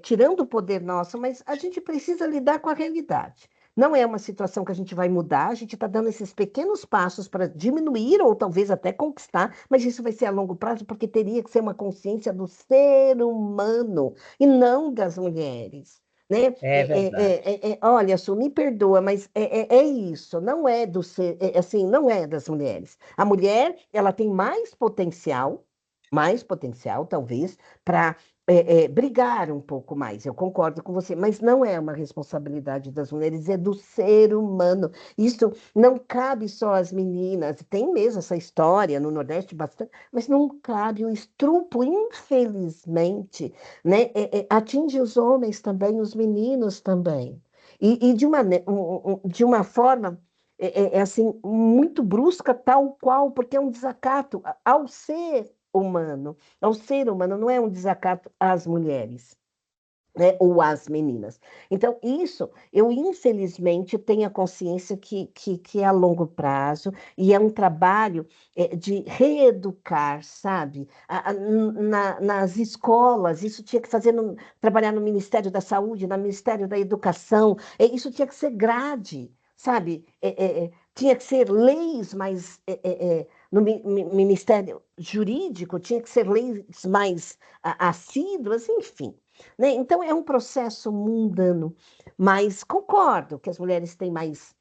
tirando o poder nosso, mas a gente precisa lidar com a realidade. Não é uma situação que a gente vai mudar, a gente está dando esses pequenos passos para diminuir ou talvez até conquistar, mas isso vai ser a longo prazo, porque teria que ser uma consciência do ser humano e não das mulheres. Né? É verdade. Olha, Su, me perdoa, mas é isso, não é do ser, assim, não é das mulheres. A mulher, ela tem mais potencial, talvez, para brigar um pouco mais. Eu concordo com você, mas não é uma responsabilidade das mulheres, é do ser humano. Isso não cabe só às meninas. Tem mesmo essa história no Nordeste bastante, mas não cabe o estupro, infelizmente, né? Atinge os homens também, os meninos também. E de uma forma assim muito brusca, tal qual, porque é um desacato ao ser humano, não é um desacato às mulheres. né? Ou as meninas. Então, isso, eu infelizmente tenho a consciência que é a longo prazo e é um trabalho de reeducar, sabe? Nas escolas, isso tinha que fazer, trabalhar no Ministério da Saúde, no Ministério da Educação, isso tinha que ser grade, sabe? Tinha que ser leis mais. No Ministério Jurídico, tinha que ser leis mais assíduas, enfim. Né? Então, é um processo mundano, mas concordo que as mulheres têm mais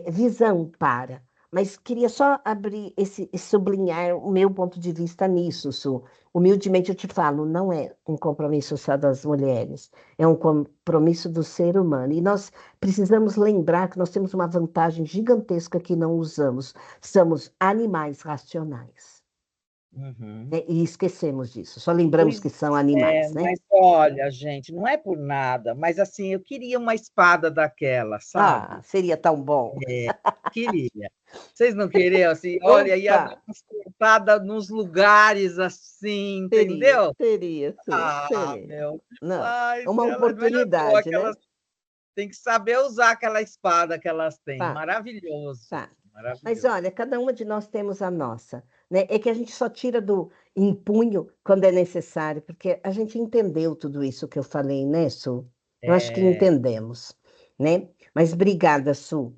visão para. Mas queria só abrir sublinhar o meu ponto de vista nisso, Su. Humildemente eu te falo, não é um compromisso só das mulheres, é um compromisso do ser humano. E nós precisamos lembrar que nós temos uma vantagem gigantesca que não usamos. Somos animais racionais. Uhum. Né? E esquecemos disso, só lembramos Pois que são animais, né? mas olha, gente, não é por nada, mas assim, eu queria uma espada daquela, Ah, sabe? seria tão bom. Queria. Vocês não queriam assim? Olha, ia dar Opa, umas cortadas nos lugares assim, seria, entendeu? seria, Su, Ah, seria. meu Não, é demais. uma Ela não é à toa oportunidade, que né? elas têm que saber usar aquela espada que elas têm. Tá, Maravilhoso, tá. Mas maravilhoso. olha, cada uma de nós temos a nossa, né? É que a gente só tira do empunho quando é necessário, porque a gente entendeu tudo isso que eu falei, né, Su? Eu acho que É, entendemos, né? Mas obrigada, Su.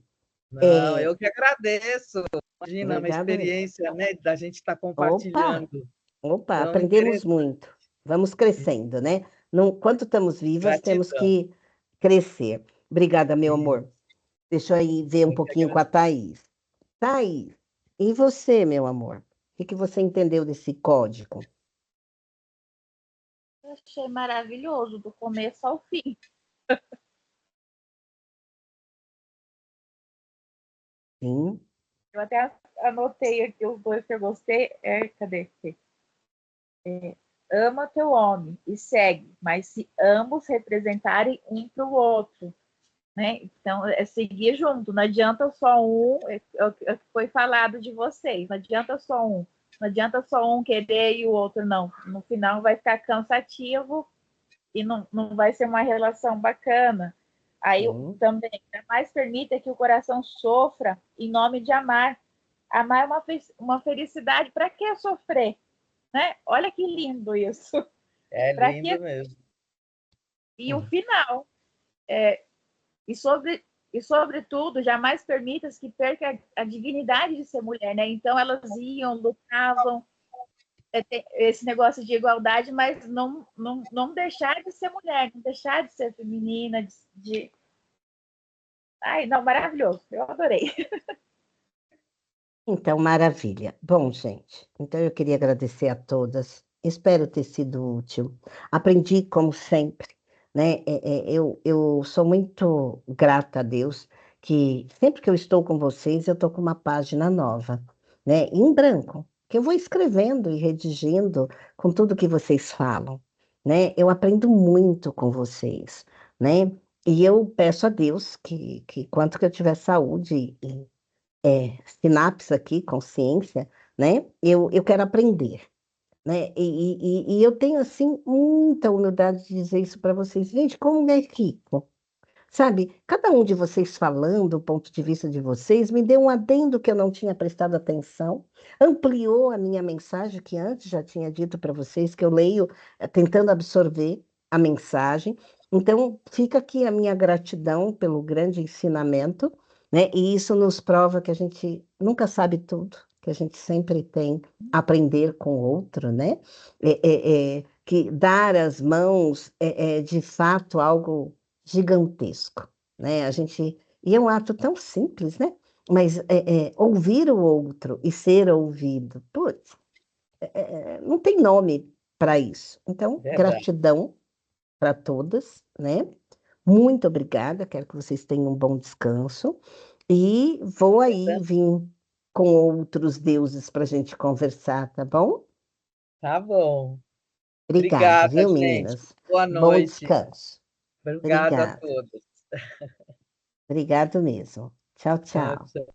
não, É, eu que agradeço. Imagina uma obrigada mesmo. experiência, né, da gente estar Opa! compartilhando. Opa, Tão aprendemos interessante. muito. Vamos crescendo, né? Enquanto estamos vivas, temos Gratidão. que crescer. Obrigada, meu E amor. Deixa eu aí ver um eu que pouquinho com a agradeço. Thaís. Thaís, e você, meu amor? O que você entendeu desse código? Eu achei maravilhoso, do começo ao fim. Sim, Eu até anotei aqui os dois que eu gostei. Cadê? Ama teu homem e segue, mas se ambos representarem um para o outro, né? Então, é seguir junto, não adianta só um, é o que foi falado de vocês, não adianta só um, não adianta só um querer e o outro não. No final vai ficar cansativo e não vai ser uma relação bacana. Aí sim. também, jamais permita que o coração sofra em nome de amar. Amar é uma felicidade, para que sofrer? Né? Olha que lindo isso. É Para lindo que. mesmo. E o final, e sobre e sobretudo jamais permitas que perca a dignidade de ser mulher, né? Então elas iam, lutavam, esse negócio de igualdade, mas não deixar de ser mulher, não deixar de ser feminina, Ai, não, maravilhoso, eu adorei. Então, maravilha. Bom, gente, então eu queria agradecer a todas. Espero ter sido útil. Aprendi, como sempre, né? Eu sou muito grata a Deus que sempre que eu estou com vocês, eu estou com uma página nova, né? Em branco, que eu vou escrevendo e redigindo com tudo que vocês falam, né? Eu aprendo muito com vocês, né? E eu peço a Deus que quanto que eu tiver saúde sinapse aqui, consciência, né? Eu quero aprender, né? E eu tenho, assim, muita humildade de dizer isso para vocês. Gente, como é rico, sabe? Cada um de vocês falando o ponto de vista de vocês me deu um adendo que eu não tinha prestado atenção, ampliou a minha mensagem, que antes já tinha dito para vocês, que eu leio tentando absorver a mensagem. Então, fica aqui a minha gratidão pelo grande ensinamento, né? E isso nos prova que a gente nunca sabe tudo, que a gente sempre tem a aprender com o outro, né? Que dar as mãos é de fato algo gigantesco, né? E é um ato tão simples, né? Mas ouvir o outro e ser ouvido, putz, não tem nome para isso. Então, Verdade. gratidão para todas, né? Muito obrigada, quero que vocês tenham um bom descanso e vou aí vir com outros deuses para a gente conversar, tá bom? Tá bom. Obrigada, Obrigada, viu, gente. meninas? Boa Bom noite. descanso. Obrigada a Obrigada. todos. Obrigado mesmo. Tchau, Tchau, tchau. tchau.